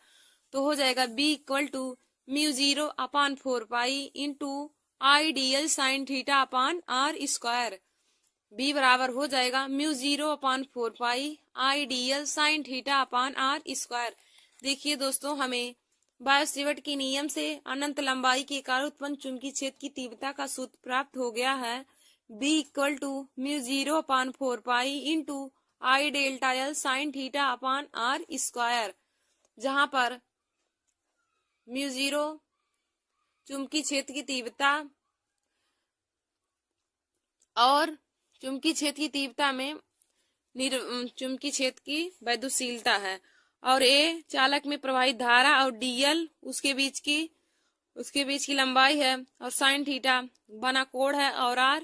तो हो जाएगा B = μ0/4π into I dl sine theta upon r²। B बराबर हो जाएगा μ0/4π I dl sine theta upon r²। देखिए दोस्तों, हमें बायो-सेवर्ट के नियम से अनंत लंबाई के कारण उत्पन्न चुंबकीय क्षेत्र की तीव्रता का सूत्र प्राप्त हो गया है। B = μ0/4π into I delta L sine theta upon r², जहां पर μ0 चुंबकीय क्षेत्र की तीव्रता और चुंबकीय क्षेत्र की तीव्रता में चुंबकीय क्षेत्र की वैद्युतशीलता है और A चालक में प्रवाहित धारा और dl उसके बीच की लंबाई है और साइन थीटा बना कोण है और r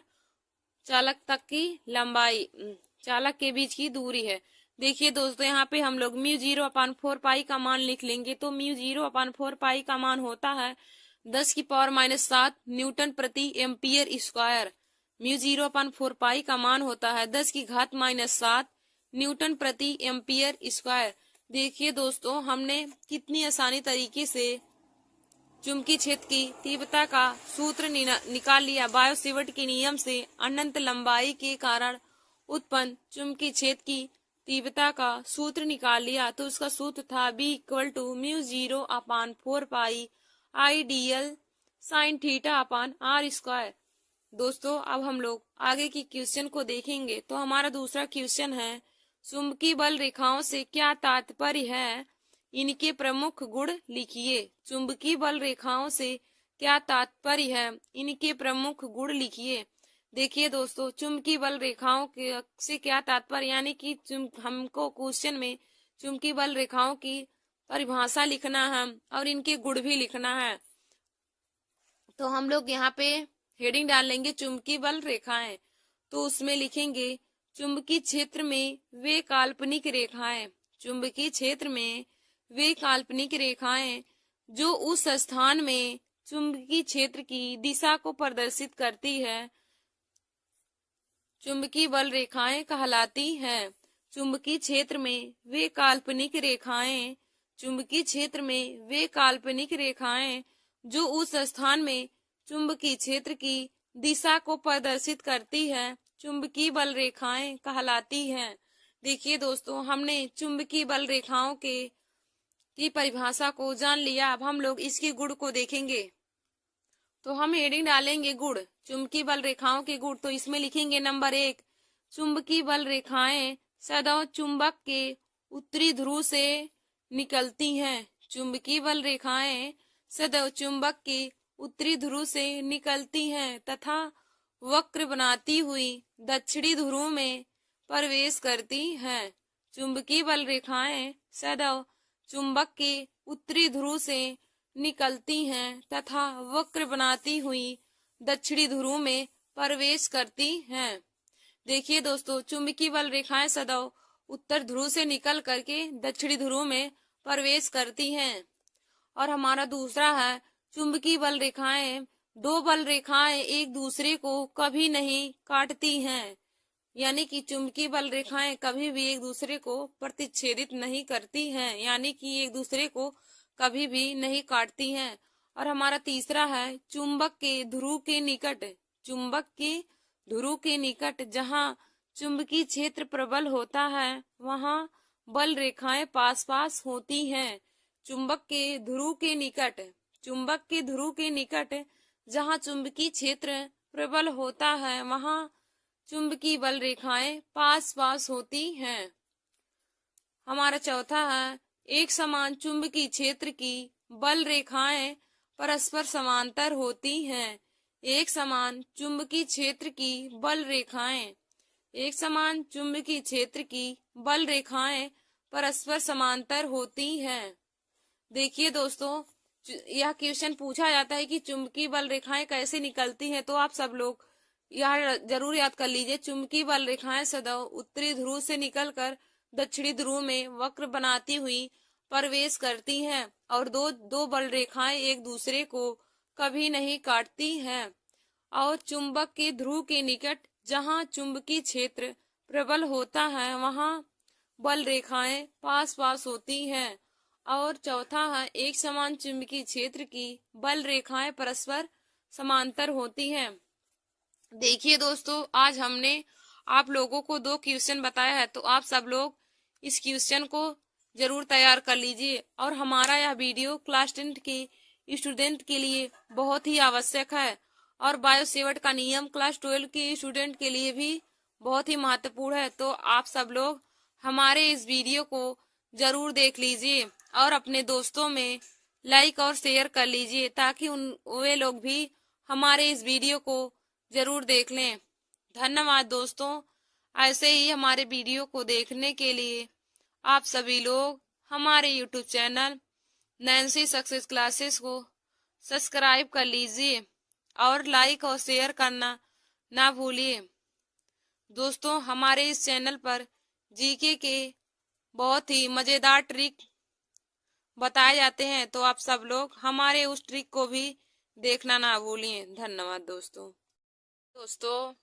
चालक तक की लंबाई, चालक के बीच की दूरी है। देखिए दोस्तों, यहाँ पे हम लोग μ0/4π का मान लिख लेंगे। तो μ0/4π का मान होता है 10⁻⁷ न्यूटन प्रति एम्पियर स्क्वायर। μ0/4π का मान होता है 10⁻⁷ न्यूटन प्रति एम्पियर स्क्वायर। देखिए दोस्तों, हमने कितनी आसानी तरीके से चुंबकीय क्षेत्र की तीव्रता का सूत्र निकाल लिया। बायो-सेवर्ट के नियम से अनंत लंबाई के कारण उत्पन्न चुंबकीय क्षेत्र की तीव्रता का सूत्र निकाल लिया। तो उसका सूत्र था B=μ0/4π sin θ/r²। दोस्तों, अब हम लोग आगे की क्वेश्चन को देखेंगे। तो हमारा दूसरा क्वेश्चन है, चुंबकीय बल रेखाओं से क्या तात्पर्य है, इनके प्रमुख गुण लिखिए। चुंबकीय बल रेखाओं से क्या तात्पर्य है, इनके प्रमुख गुण लिखिए। देखिए दोस्तों, चुंबकीय बल रेखाओं से क्या तात्पर्य, यानी कि हमको क्वेश्चन में चुंबकीय बल रेखाओं की परिभाषा लिखना है और इनके गुण भी लिखना है। तो हम लोग यहाँ पे हेडिंग डाल लेंगे चुंबकीय बल रेखाएं। तो उसमें लिखेंगे चुंबकीय क्षेत्र में वे काल्पनिक रेखाएं, चुंबकीय क्षेत्र में वे काल्पनिक रेखाएं जो उस स्थान में चुंबकीय क्षेत्र की दिशा को प्रदर्शित करती है, चुंबकीय बल रेखाएं कहलाती हैं। चुंबकीय क्षेत्र में वे काल्पनिक रेखाएं, चुंबकीय क्षेत्र में वे काल्पनिक रेखाएं जो उस स्थान में चुंबकीय क्षेत्र की दिशा को प्रदर्शित करती है, चुंबकीय बल रेखाएं कहलाती हैं। देखिए दोस्तों, हमने चुंबकीय बल रेखाओं की परिभाषा को जान लिया। अब हम लोग इसके गुण को देखेंगे। तो हम हेडिंग डालेंगे गुण, चुंबकीय बल रेखाओं के गुण। तो इसमें लिखेंगे नंबर 1, चुंबकीय बल रेखाएं सदैव चुंबक के उत्तरी ध्रुव से निकलती हैं। चुंबकीय बल रेखाएं सदैव चुंबक के उत्तरी ध्रुव से निकलती हैं तथा वक्र बनाती हुई दक्षिणी ध्रुव में प्रवेश करती हैं। चुंबकीय बल रेखाएं सदैव चुंबक के उत्तरी ध्रुव से निकलती हैं तथा वक्र बनाती हुई दक्षिणी ध्रुव में प्रवेश करती हैं। देखिए दोस्तों, चुंबकीय बल रेखाएं सदैव उत्तर ध्रुव से निकल करके दक्षिणी ध्रुव में प्रवेश करती हैं। और हमारा दूसरा है, चुंबकीय बल रेखाएं, दो बल रेखाएं एक दूसरे को कभी नहीं काटती हैं। यानी कि चुंबकीय बल रेखाएं कभी भी एक दूसरे को प्रतिच्छेदित नहीं करती हैं, यानी कि एक दूसरे को कभी भी नहीं काटती हैं। और हमारा तीसरा है, चुंबक के ध्रुव के निकट, चुंबक के ध्रुव के निकट जहां चुंबकीय क्षेत्र प्रबल होता है वहां बल रेखाएं पास पास होती हैं। चुंबक के ध्रुव के निकट, चुंबक के ध्रुव के निकट जहां चुंबकीय क्षेत्र प्रबल होता है वहां चुंबकीय बल रेखाएं पास पास होती हैं। हमारा चौथा है, एक समान चुंबकीय क्षेत्र की बल रेखाएं परस्पर समांतर होती हैं। एक समान चुंबकीय क्षेत्र की बल रेखाएं, एक समान चुंबकीय क्षेत्र की बल रेखाएं परस्पर समांतर होती हैं। देखिए दोस्तों, यह क्वेश्चन पूछा जाता है कि चुंबकीय बल रेखाएं कैसे निकलती हैं। तो आप सब लोग यह जरूर याद कर लीजिए, चुंबकीय बल रेखाएं सदैव उत्तरी ध्रुव से निकलकर दक्षिणी ध्रुव में वक्र बनाती हुई प्रवेश करती हैं और दो बल रेखाएं एक दूसरे को कभी नहीं काटती हैं। और चुंबक के ध्रुव के निकट जहां चुंबकीय क्षेत्र प्रबल होता है वहां बल रेखाएं पास पास होती हैं। और चौथा है, एक समान चुंबकीय क्षेत्र की बल रेखाएं परस्पर समांतर होती हैं। देखिए दोस्तों, आज हमने आप लोगों को 2 क्वेश्चन बताया है। तो आप सब लोग इस क्वेश्चन को जरूर तैयार कर लीजिए। और हमारा यह वीडियो क्लास 10 के स्टूडेंट के लिए बहुत ही आवश्यक है और बायो-सेवर्ट का नियम क्लास 12 के स्टूडेंट के लिए भी बहुत ही महत्वपूर्ण है। तो आप सब लोग हमारे इस वीडियो को जरूर देख लीजिए और अपने दोस्तों में लाइक और शेयर कर लीजिए ताकि वे लोग भी हमारे इस वीडियो को जरूर देख लें। धन्यवाद दोस्तों। ऐसे ही हमारे वीडियो को देखने के लिए आप सभी लोग हमारे YouTube channel Nancy success classes को सब्सक्राइब कर लीजिए और लाइक और शेयर करना ना भूलिए। दोस्तों, हमारे इस चैनल पर जीके के बहुत ही मजेदार ट्रिक बताए जाते हैं। तो आप सब लोग हमारे उस ट्रिक को भी देखना ना भूलिए। धन्यवाद दोस्तों,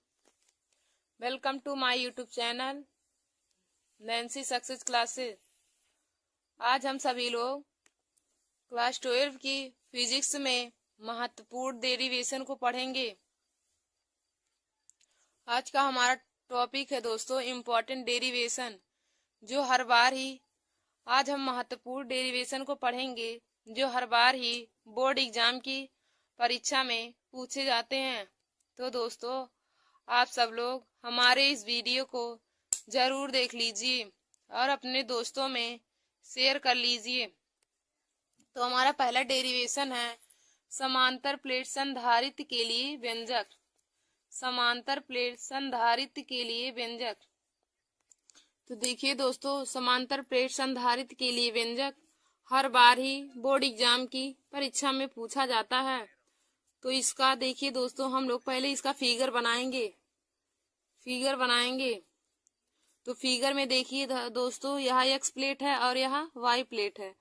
welcome to my YouTube channel Nancy success classes. आज हम सभी लोग क्लास 12 की फिजिक्स में महत्वपूर्ण डेरिवेशन को पढ़ेंगे। आज का हमारा टॉपिक है दोस्तों इम्पोर्टेंट डेरिवेशन, जो हर बार ही आज हम महत्वपूर्ण डेरिवेशन को पढ़ेंगे जो हर बार ही बोर्ड एग्जाम की परीक्षा में पूछे जाते हैं। तो दोस्तों आप सब लोग हमारे इस वीडियो को जरूर देख लीजिए और अपने दोस्तों में शेयर कर लीजिए। तो हमारा पहला डेरिवेशन है समांतर प्लेट संधारित्र के लिए व्यंजक। समांतर प्लेट संधारित्र के लिए व्यंजक। तो देखिए दोस्तों, समांतर प्लेट संधारित्र के लिए व्यंजक हर बार ही बोर्ड एग्जाम की परीक्षा में पूछा जाता है। तो इसका देखिए दोस्तों, हम लोग पहले इसका फिगर बनाएंगे। तो फिगर में देखिए दोस्तों, यहाँ एक्स प्लेट है और यहाँ वाई प्लेट है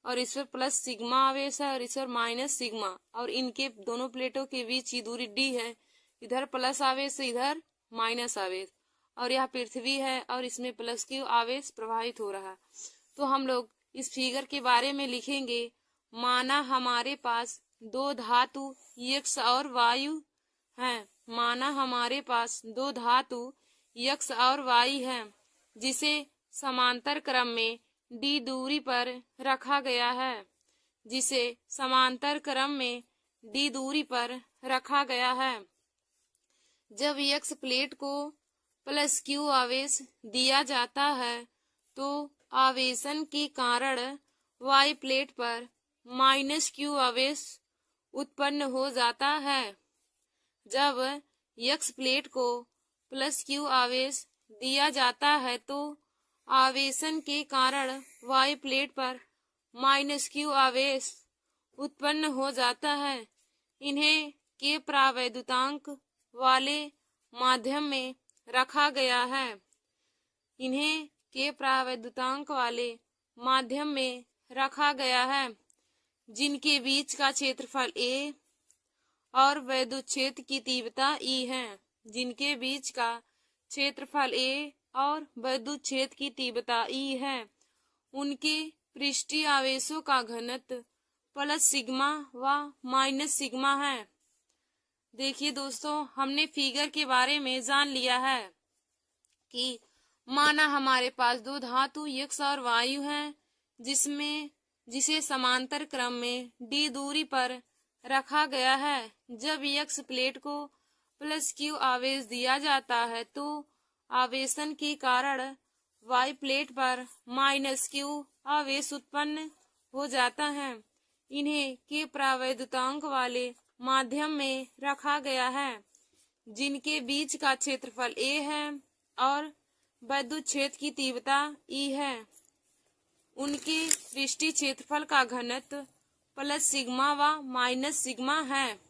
और इस पर प्लस सिग्मा आवेश है और इस पर माइनस सिग्मा, और इनके दोनों प्लेटों के बीच की दूरी डी है। इधर प्लस आवेश इधर माइनस आवेश, और यहाँ पृथ्वी है और इसमें प्लस क्यू आवेश प्रवाहित हो रहा है। तो हम लोग इस फिगर के बारे में लिखेंगे, माना हमारे पास दो धातु यक्ष और वायु हैं। माना हमारे पास दो धातु यक्ष और वाई है, जिसे समांतर क्रम में डी दूरी पर रखा गया है। जिसे समांतर क्रम में डी दूरी पर रखा गया है। जब यक्ष प्लेट को प्लस क्यू आवेश दिया जाता है तो आवेशन के कारण वाई प्लेट पर माइनस क्यू आवेश उत्पन्न हो जाता है। जब यक्ष प्लेट को प्लस क्यू आवेश दिया जाता है तो आवेशन के कारण वाई प्लेट पर माइनस क्यू आवेश उत्पन्न हो जाता है। इन्हें के प्रावैद्युतांक वाले माध्यम में रखा गया है। इन्हें के प्रावैद्युतांक वाले माध्यम में रखा गया है, जिनके बीच का क्षेत्रफल ए और वैद्युत क्षेत्र की तीव्रता ई है। जिनके बीच का क्षेत्रफल ए और वैद्युत क्षेत्र की तीव्रता ई है, उनके पृष्ठीय आवेशों का घनत्व प्लस सिग्मा व माइनस सिग्मा है। देखिए दोस्तों, हमने फिगर के बारे में जान लिया है कि माना हमारे पास दो धातु यक्ष और वायु हैं, जिसे समांतर क्रम में डी दूरी पर रखा गया है। जब यक्ष प्लेट को प्लस क्यू आवेश दिया जाता है तो आवेशन के कारण वाई प्लेट पर माइनस क्यू आवेश उत्पन्न हो जाता है। इन्हें के प्रावैद्युतांक वाले माध्यम में रखा गया है, जिनके बीच का क्षेत्रफल ए है और वैद्युत क्षेत्र की तीव्रता ई है। उनके पृष्ठीय क्षेत्रफल का घनत्व प्लस सिग्मा व माइनस सिग्मा है।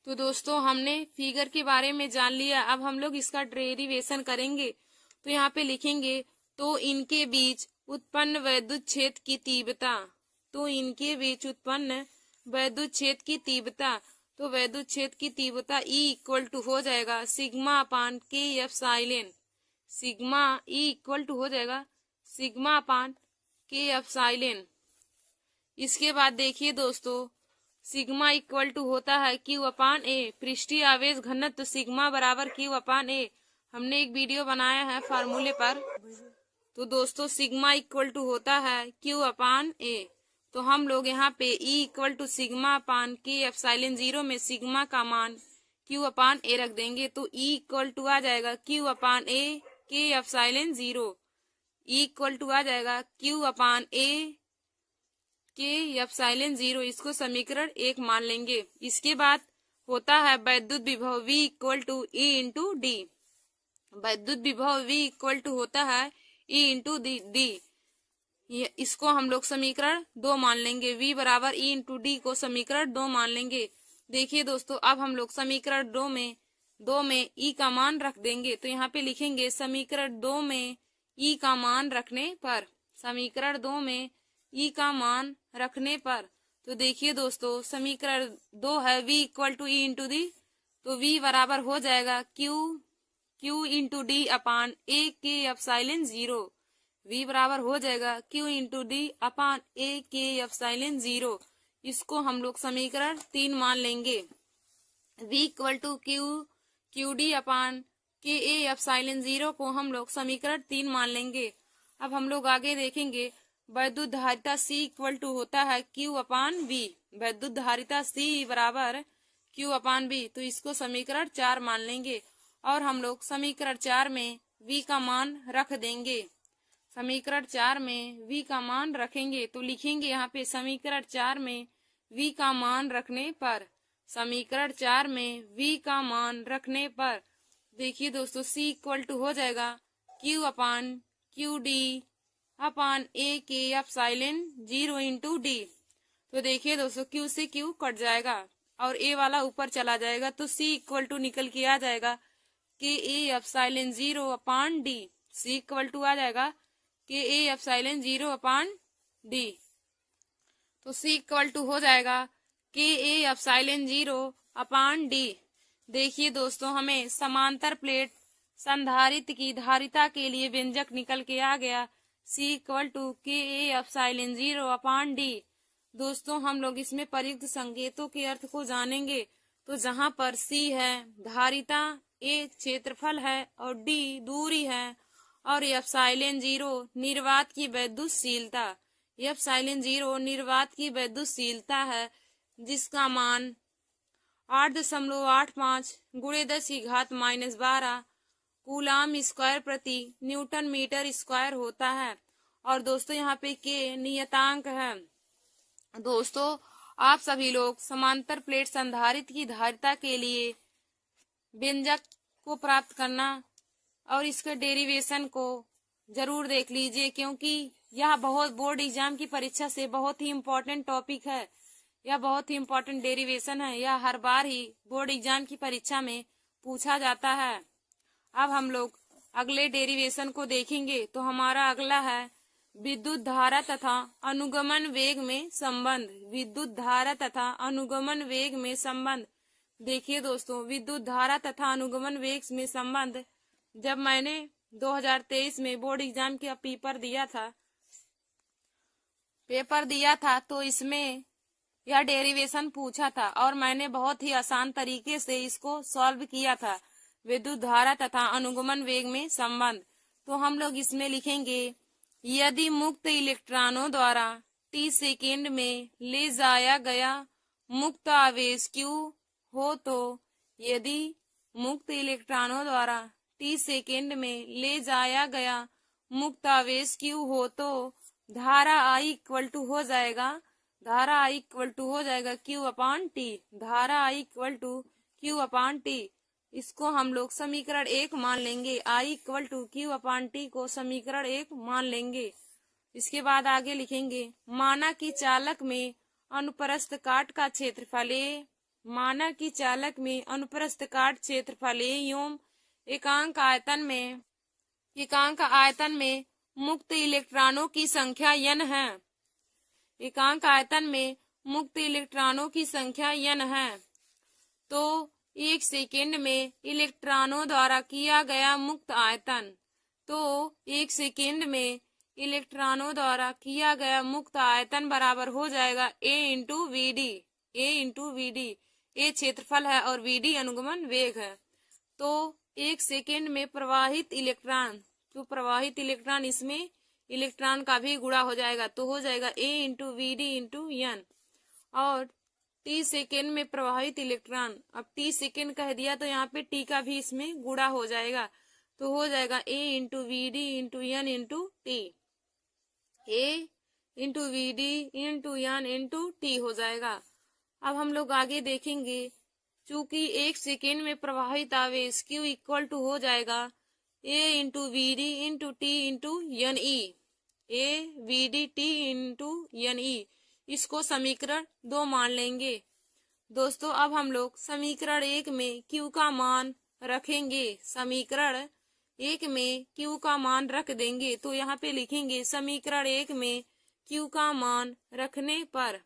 तो दोस्तों, हमने फिगर के बारे में जान लिया। अब हम लोग इसका डेरिवेशन करेंगे। तो यहाँ पे लिखेंगे, तो इनके बीच उत्पन्न वैद्युत क्षेत्र की तीव्रता। तो इनके बीच उत्पन्न वैद्युत क्षेत्र की तीव्रता, तो वैद्युत क्षेत्र की तीव्रता E इक्वल टू हो जाएगा sigma upon K epsilon. Sigma E equal to हो जाएगा सिग्मा अपान के एप्सिलॉन। इसके बाद देखिए दोस्तों, सिग्मा इक्वल टू होता है क्यू अपान ए। पृष्ठीय आवेश घनत्व सिग्मा बराबर क्यू अपान ए। हमने एक वीडियो बनाया है फार्मूले पर। तो दोस्तों, सिग्मा इक्वल टू होता है क्यू अपान ए। तो हम लोग यहाँ पे E equal to sigma upon K epsilon 0 में सिग्मा का मान क्यू अपान ए रख देंगे। तो E इक्वल टू आ जाएगा Q upon A K epsilon 0। E equal to आ जाएगा Q upon A K epsilon 0। इसको समीकरण 1 मान लेंगे। इसके बाद होता है वैद्युत विभव V equal to E into D. वैद्युत विभव V इक्वल टू होता है E इंटू डी। इसको हम लोग समीकरण 2 मान लेंगे। V बराबर E इंटू डी को समीकरण 2 मान लेंगे। देखिए दोस्तों, अब हम लोग समीकरण 2 में E का मान रख देंगे। तो यहाँ पे लिखेंगे समीकरण 2 में E का मान रखने पर। समीकरण 2 में E का मान रखने पर। तो देखिए दोस्तों, समीकरण 2 है V equal to E into D. तो V बराबर हो जाएगा Q into D upon A K epsilon 0। v बराबर हो जाएगा Q into D upon A K epsilon 0। इसको हम लोग समीकरण 3 मान लेंगे। v equal to Q D upon K A epsilon 0 को हम लोग समीकरण 3 मान लेंगे। अब हम लोग आगे देखेंगे वैद्युत धारिता C इक्वल टू होता है Q अपान V। वैद्युत धारिता C बराबर Q अपान V, तो इसको समीकरण 4 मान लेंगे और हम लोग समीकरण 4 में V का मान रख देंगे। समीकरण 4 में V का मान रखेंगे तो लिखेंगे यहाँ पे समीकरण 4 में V का मान रखने पर, समीकरण 4 में V का मान रखने पर देखिए दोस्तों C इक्वल टू हो जाएगा Q upon Q D upon A K epsilon 0 into D. तो देखिए दोस्तों Q से Q कट जाएगा और ए वाला ऊपर चला जाएगा तो C इक्वल टू निकल के आ जाएगा K A epsilon 0 upon D. C equal to आ जाएगा K A epsilon 0 upon D. तो C इक्वल टू हो जाएगा K A epsilon 0 upon D. देखिए दोस्तों हमें समांतर प्लेट संधारित्र की धारिता के लिए व्यंजक निकल के आ गया C इक्वल टू के ए एप्सिलॉन 0 अपान डी। दोस्तों हम लोग इसमें प्रयुक्त संकेतों के अर्थ को जानेंगे। तो जहाँ पर C है धारिता, A क्षेत्रफल है और D दूरी है और एप्सिलॉन 0 निर्वात की वैद्युतशीलता, एप्सिलॉन 0 निर्वात की वैद्युतशीलता है जिसका मान 8.85 गुणे 10⁻12 कूलाम स्क्वायर प्रति न्यूटन मीटर स्क्वायर होता है। और दोस्तों यहाँ पे के नियतांक है। दोस्तों आप सभी लोग समांतर प्लेट संधारित्र की धारिता के लिए व्यंजक को प्राप्त करना और इसके डेरिवेशन को जरूर देख लीजिए, क्योंकि यह बहुत बोर्ड एग्जाम की परीक्षा से बहुत ही इम्पोर्टेंट टॉपिक है। यह बहुत ही इम्पोर्टेंट डेरिवेशन है। यह हर बार ही बोर्ड एग्जाम की परीक्षा में पूछा जाता है। अब हम लोग अगले डेरिवेशन को देखेंगे। तो हमारा अगला है विद्युत धारा तथा अनुगमन वेग में संबंध। विद्युत धारा तथा अनुगमन वेग में संबंध। देखिए दोस्तों विद्युत धारा तथा अनुगमन वेग में संबंध जब मैंने 2023 में बोर्ड एग्जाम का पेपर दिया था तो इसमें यह डेरिवेशन पूछा था और मैंने बहुत ही आसान तरीके से इसको सॉल्व किया था। विद्युत धारा तथा अनुगमन वेग में संबंध। तो हम लोग इसमें लिखेंगे यदि मुक्त इलेक्ट्रॉनों द्वारा t सेकेंड में ले जाया गया मुक्त आवेश Q हो, तो यदि मुक्त इलेक्ट्रॉनों द्वारा t सेकेंड में ले जाया गया मुक्त आवेश Q हो तो धारा I इक्वल टू हो जाएगा Q अपान टी। धारा I equal to Q upon T. इसको हम लोग समीकरण 1 मान लेंगे। I equal to Q upon T को समीकरण 1 मान लेंगे। इसके बाद आगे लिखेंगे माना कि चालक में अनुप्रस्थ काट का क्षेत्रफल A, माना कि चालक में अनुप्रस्थ काट क्षेत्रफल A एवं एकांक आयतन में मुक्त इलेक्ट्रॉनों की संख्या n है। एकांक आयतन में मुक्त इलेक्ट्रॉनों की संख्या n है। तो 1 सेकेंड में इलेक्ट्रॉनों द्वारा किया गया मुक्त आयतन, तो 1 सेकेंड में इलेक्ट्रॉनों द्वारा किया गया मुक्त आयतन बराबर हो जाएगा A into V D. A क्षेत्रफल है और वी डी अनुगमन वेग है। तो 1 सेकेंड में प्रवाहित इलेक्ट्रॉन इसमें इलेक्ट्रॉन का भी गुणा हो जाएगा तो हो जाएगा A into V D into N. और t सेकेंड में प्रवाहित इलेक्ट्रॉन, अब t सेकेंड कह दिया तो यहाँ पे t का भी इसमें गुणा हो जाएगा तो हो जाएगा A into V D into N into T. A into V D into N into T हो जाएगा। अब हम लोग आगे देखेंगे चूंकि 1 सेकेंड में प्रवाहित आवेश Q इक्वल टू हो जाएगा A into V D into T into N E. A V D T into N E. इसको समीकरण 2 मान लेंगे। दोस्तों अब हम लोग समीकरण 1 में Q का मान रखेंगे। समीकरण 1 में Q का मान रख देंगे तो यहाँ पे लिखेंगे समीकरण 1 में Q का मान रखने पर।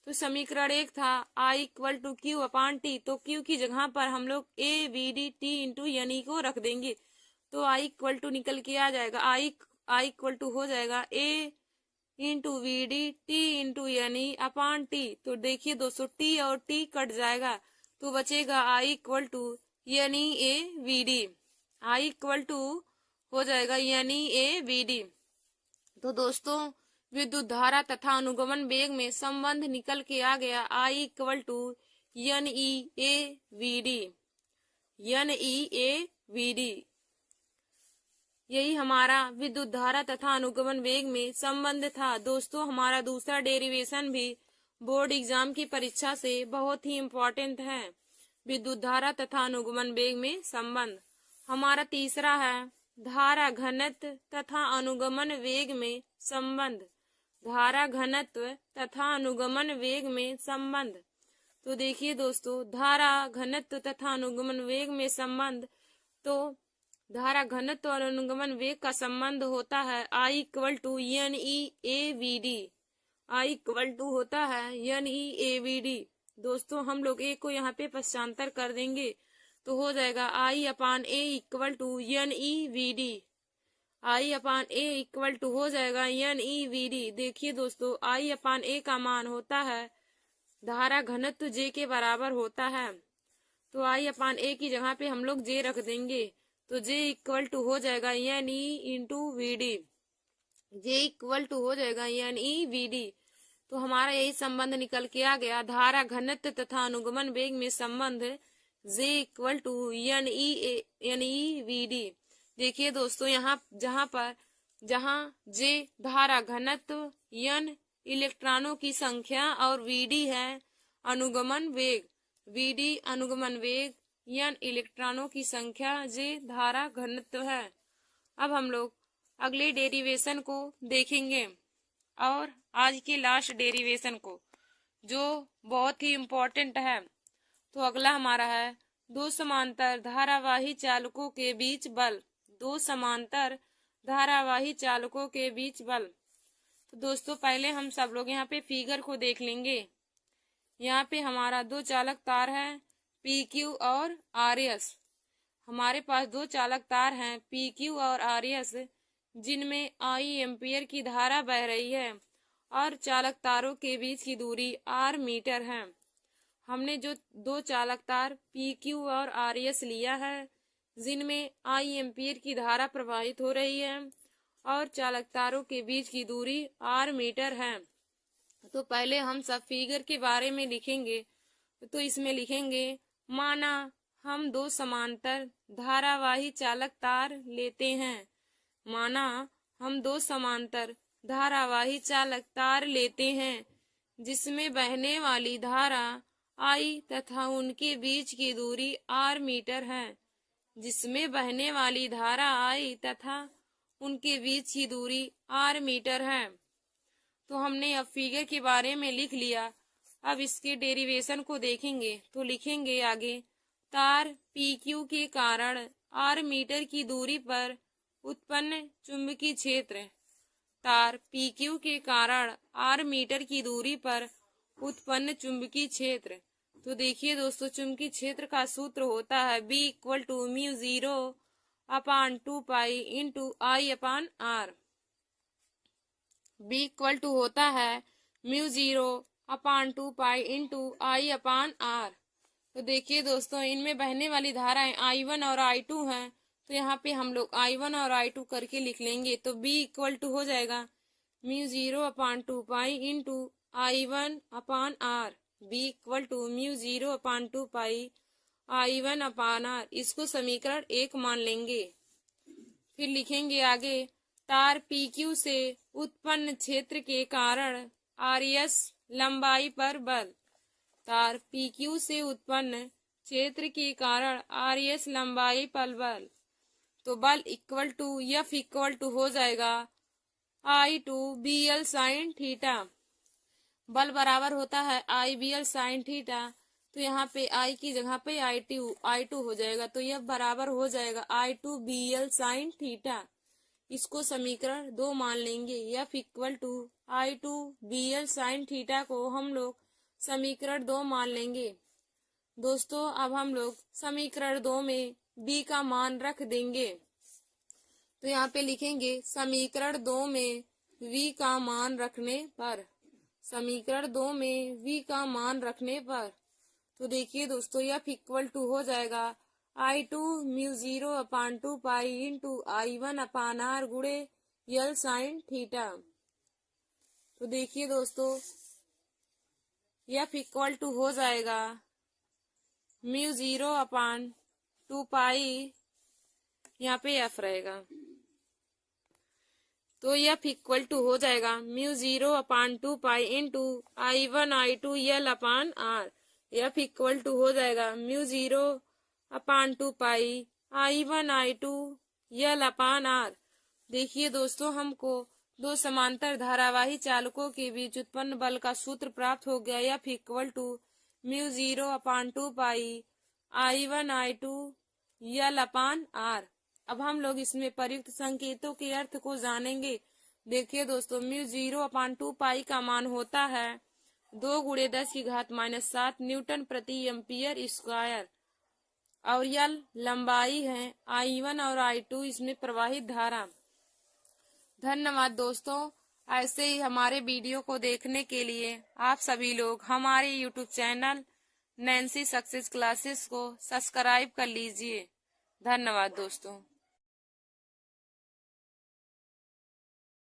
तो समीकरण 1 था I equal to Q upon T, तो Q की जगह पर हम लोग A V D T into N E को रख देंगे तो I इक्वल टू निकल के आ जाएगा आई इक्वल टू हो जाएगा A into V D T into N E upon T. तो देखिए दोस्तों टी और टी कट जाएगा तो बचेगा I equal to N E A V D. I equal to हो जाएगा N E A V D. तो दोस्तों विद्युत धारा तथा अनुगमन वेग में संबंध निकल के आ गया I equal to N E A V D. N E A V D यही हमारा विद्युत धारा तथा अनुगमन वेग में संबंध था। दोस्तों हमारा दूसरा डेरिवेशन भी बोर्ड एग्जाम की परीक्षा से बहुत ही इम्पोर्टेंट है, विद्युत धारा तथा अनुगमन वेग में संबंध। हमारा तीसरा है धारा घनत्व तथा अनुगमन वेग में संबंध। धारा घनत्व तथा अनुगमन वेग में संबंध। तो देखिए दोस्तों धारा घनत्व तथा अनुगमन वेग में संबंध, तो धारा घनत्व और अनुगमन वेग का संबंध होता है I equal to N E A V D. I equal to होता है N E A V D. दोस्तों हम लोग ए को यहाँ पे पश्चांतर कर देंगे तो हो जाएगा I upon A equal to N E V D. I upon A equal to हो जाएगा एन ई वी डी। देखिए दोस्तों आई अपान ए का मान होता है धारा घनत्व जे के बराबर होता है, तो आई अपान ए की जगह पे हम लोग जे रख देंगे तो जे इक्वल टू हो जाएगा N E into V D. J equal to हो जाएगा एन ई वी डी। तो हमारा यही संबंध निकल के आ गया धारा घनत्व तथा अनुगमन वेग में संबंध J equal to N E V D. देखिए दोस्तों यहाँ जहाँ जे धारा घनत्व, एन इलेक्ट्रॉनों की संख्या और वी डी है अनुगमन वेग। वी डी अनुगमन वेग, एन इलेक्ट्रॉनों की संख्या, जे धारा घनत्व है। अब हम लोग अगले डेरिवेशन को देखेंगे और आज के लास्ट डेरिवेशन को जो बहुत ही इम्पोर्टेंट है। तो अगला हमारा है दो समांतर धारावाही चालकों के बीच बल। दो समांतर धारावाही चालकों के बीच बल। तो दोस्तों पहले हम सब लोग यहाँ पे फिगर को देख लेंगे। यहाँ पे हमारा दो चालक तार है पी क्यू और आर एस। हमारे पास दो चालक तार हैं पी क्यू और आर एस जिनमें आई एम्पियर की धारा बह रही है और चालक तारों के बीच की दूरी आर मीटर है। हमने जो दो चालक तार पी क्यू और आर एस लिया है जिनमें आई एम्पियर की धारा प्रवाहित हो रही है और चालक तारों के बीच की दूरी आर मीटर है। तो पहले हम सब फिगर के बारे में लिखेंगे। तो इसमें लिखेंगे माना हम दो समांतर धारावाही चालक तार लेते हैं। माना हम दो समांतर धारावाही चालक तार लेते हैं जिसमें बहने वाली धारा आई तथा उनके बीच की दूरी आर मीटर है। जिसमें बहने वाली धारा आई तथा उनके बीच की दूरी आर मीटर है। तो हमने अब फिगर के बारे में लिख लिया। अब इसके डेरिवेशन को देखेंगे तो लिखेंगे आगे तार पी क्यू के कारण आर मीटर की दूरी पर उत्पन्न चुंबकीय क्षेत्र। तार पी क्यू के कारण आर मीटर की दूरी पर उत्पन्न चुंबकीय क्षेत्र। तो देखिए दोस्तों चुंबकीय क्षेत्र का सूत्र होता है B equal to mu zero upon 2 pi into I upon R. B equal to होता है mu zero upon 2 pi into I upon R. तो देखिए दोस्तों इनमें बहने वाली धाराएं I1 और I2 हैं। तो यहाँ पे हम लोग I1 और I2 करके लिख लेंगे। तो B इक्वल टू हो जाएगा mu zero upon 2 pi into I1 upon R. B equal to mu zero upon 2 pi I1 upon R. इसको समीकरण 1 मान लेंगे। फिर लिखेंगे आगे तार PQ से उत्पन्न क्षेत्र के कारण RS लंबाई पर बल। तार PQ से उत्पन्न क्षेत्र के कारण RS लंबाई पर बल। तो बल equal to F equal to हो जाएगा I2BL साइन थीटा। बल बराबर होता है IBL साइन थीटा। तो यहाँ पे I की जगह पे I2 हो जाएगा। तो यह बराबर हो जाएगा I2BL साइन थीटा। इसको समीकरण 2 मान लेंगे। F equal to I2BL sine theta को हम लोग समीकरण 2 मान लेंगे। दोस्तों अब हम लोग समीकरण 2 में B का मान रख देंगे। तो यहाँ पे लिखेंगे समीकरण 2 में v का मान रखने पर, समीकरण 2 में v का मान रखने पर, तो देखिए दोस्तों f इक्वल टू हो जाएगा I2 mu 0 upon 2 pi into I1 अपान r गुणे यल साइन थीटा। तो देखिए दोस्तों f इक्वल टू हो जाएगा म्यू 0 अपान 2 पाई, यहाँ पे f रहेगा, तो f इक्वल टू हो जाएगा mu 0 upon 2 pi into I1 I2 L upon r। f equal to हो जाएगा mu 0 upon 2 pi I1 I2 L upon r। देखिए दोस्तों हमको दो समांतर धारावाही चालकों के बीच उत्पन्न बल का सूत्र प्राप्त हो गया। f equal to mu 0 upon 2 pi I1 I2 L upon r। अब हम लोग इसमें प्रयुक्त संकेतों के अर्थ को जानेंगे। देखिए दोस्तों म्यू 0 अपान 2 पाई का मान होता है 2 गुणे 10 की घात -7 न्यूटन प्रति एम्पियर स्क्वायर, और यल लंबाई है I1 और I2 इसमें प्रवाहित धारा। धन्यवाद दोस्तों, ऐसे ही हमारे वीडियो को देखने के लिए आप सभी लोग हमारे YouTube channel Nancy success classes को सब्सक्राइब कर लीजिए। धन्यवाद दोस्तों।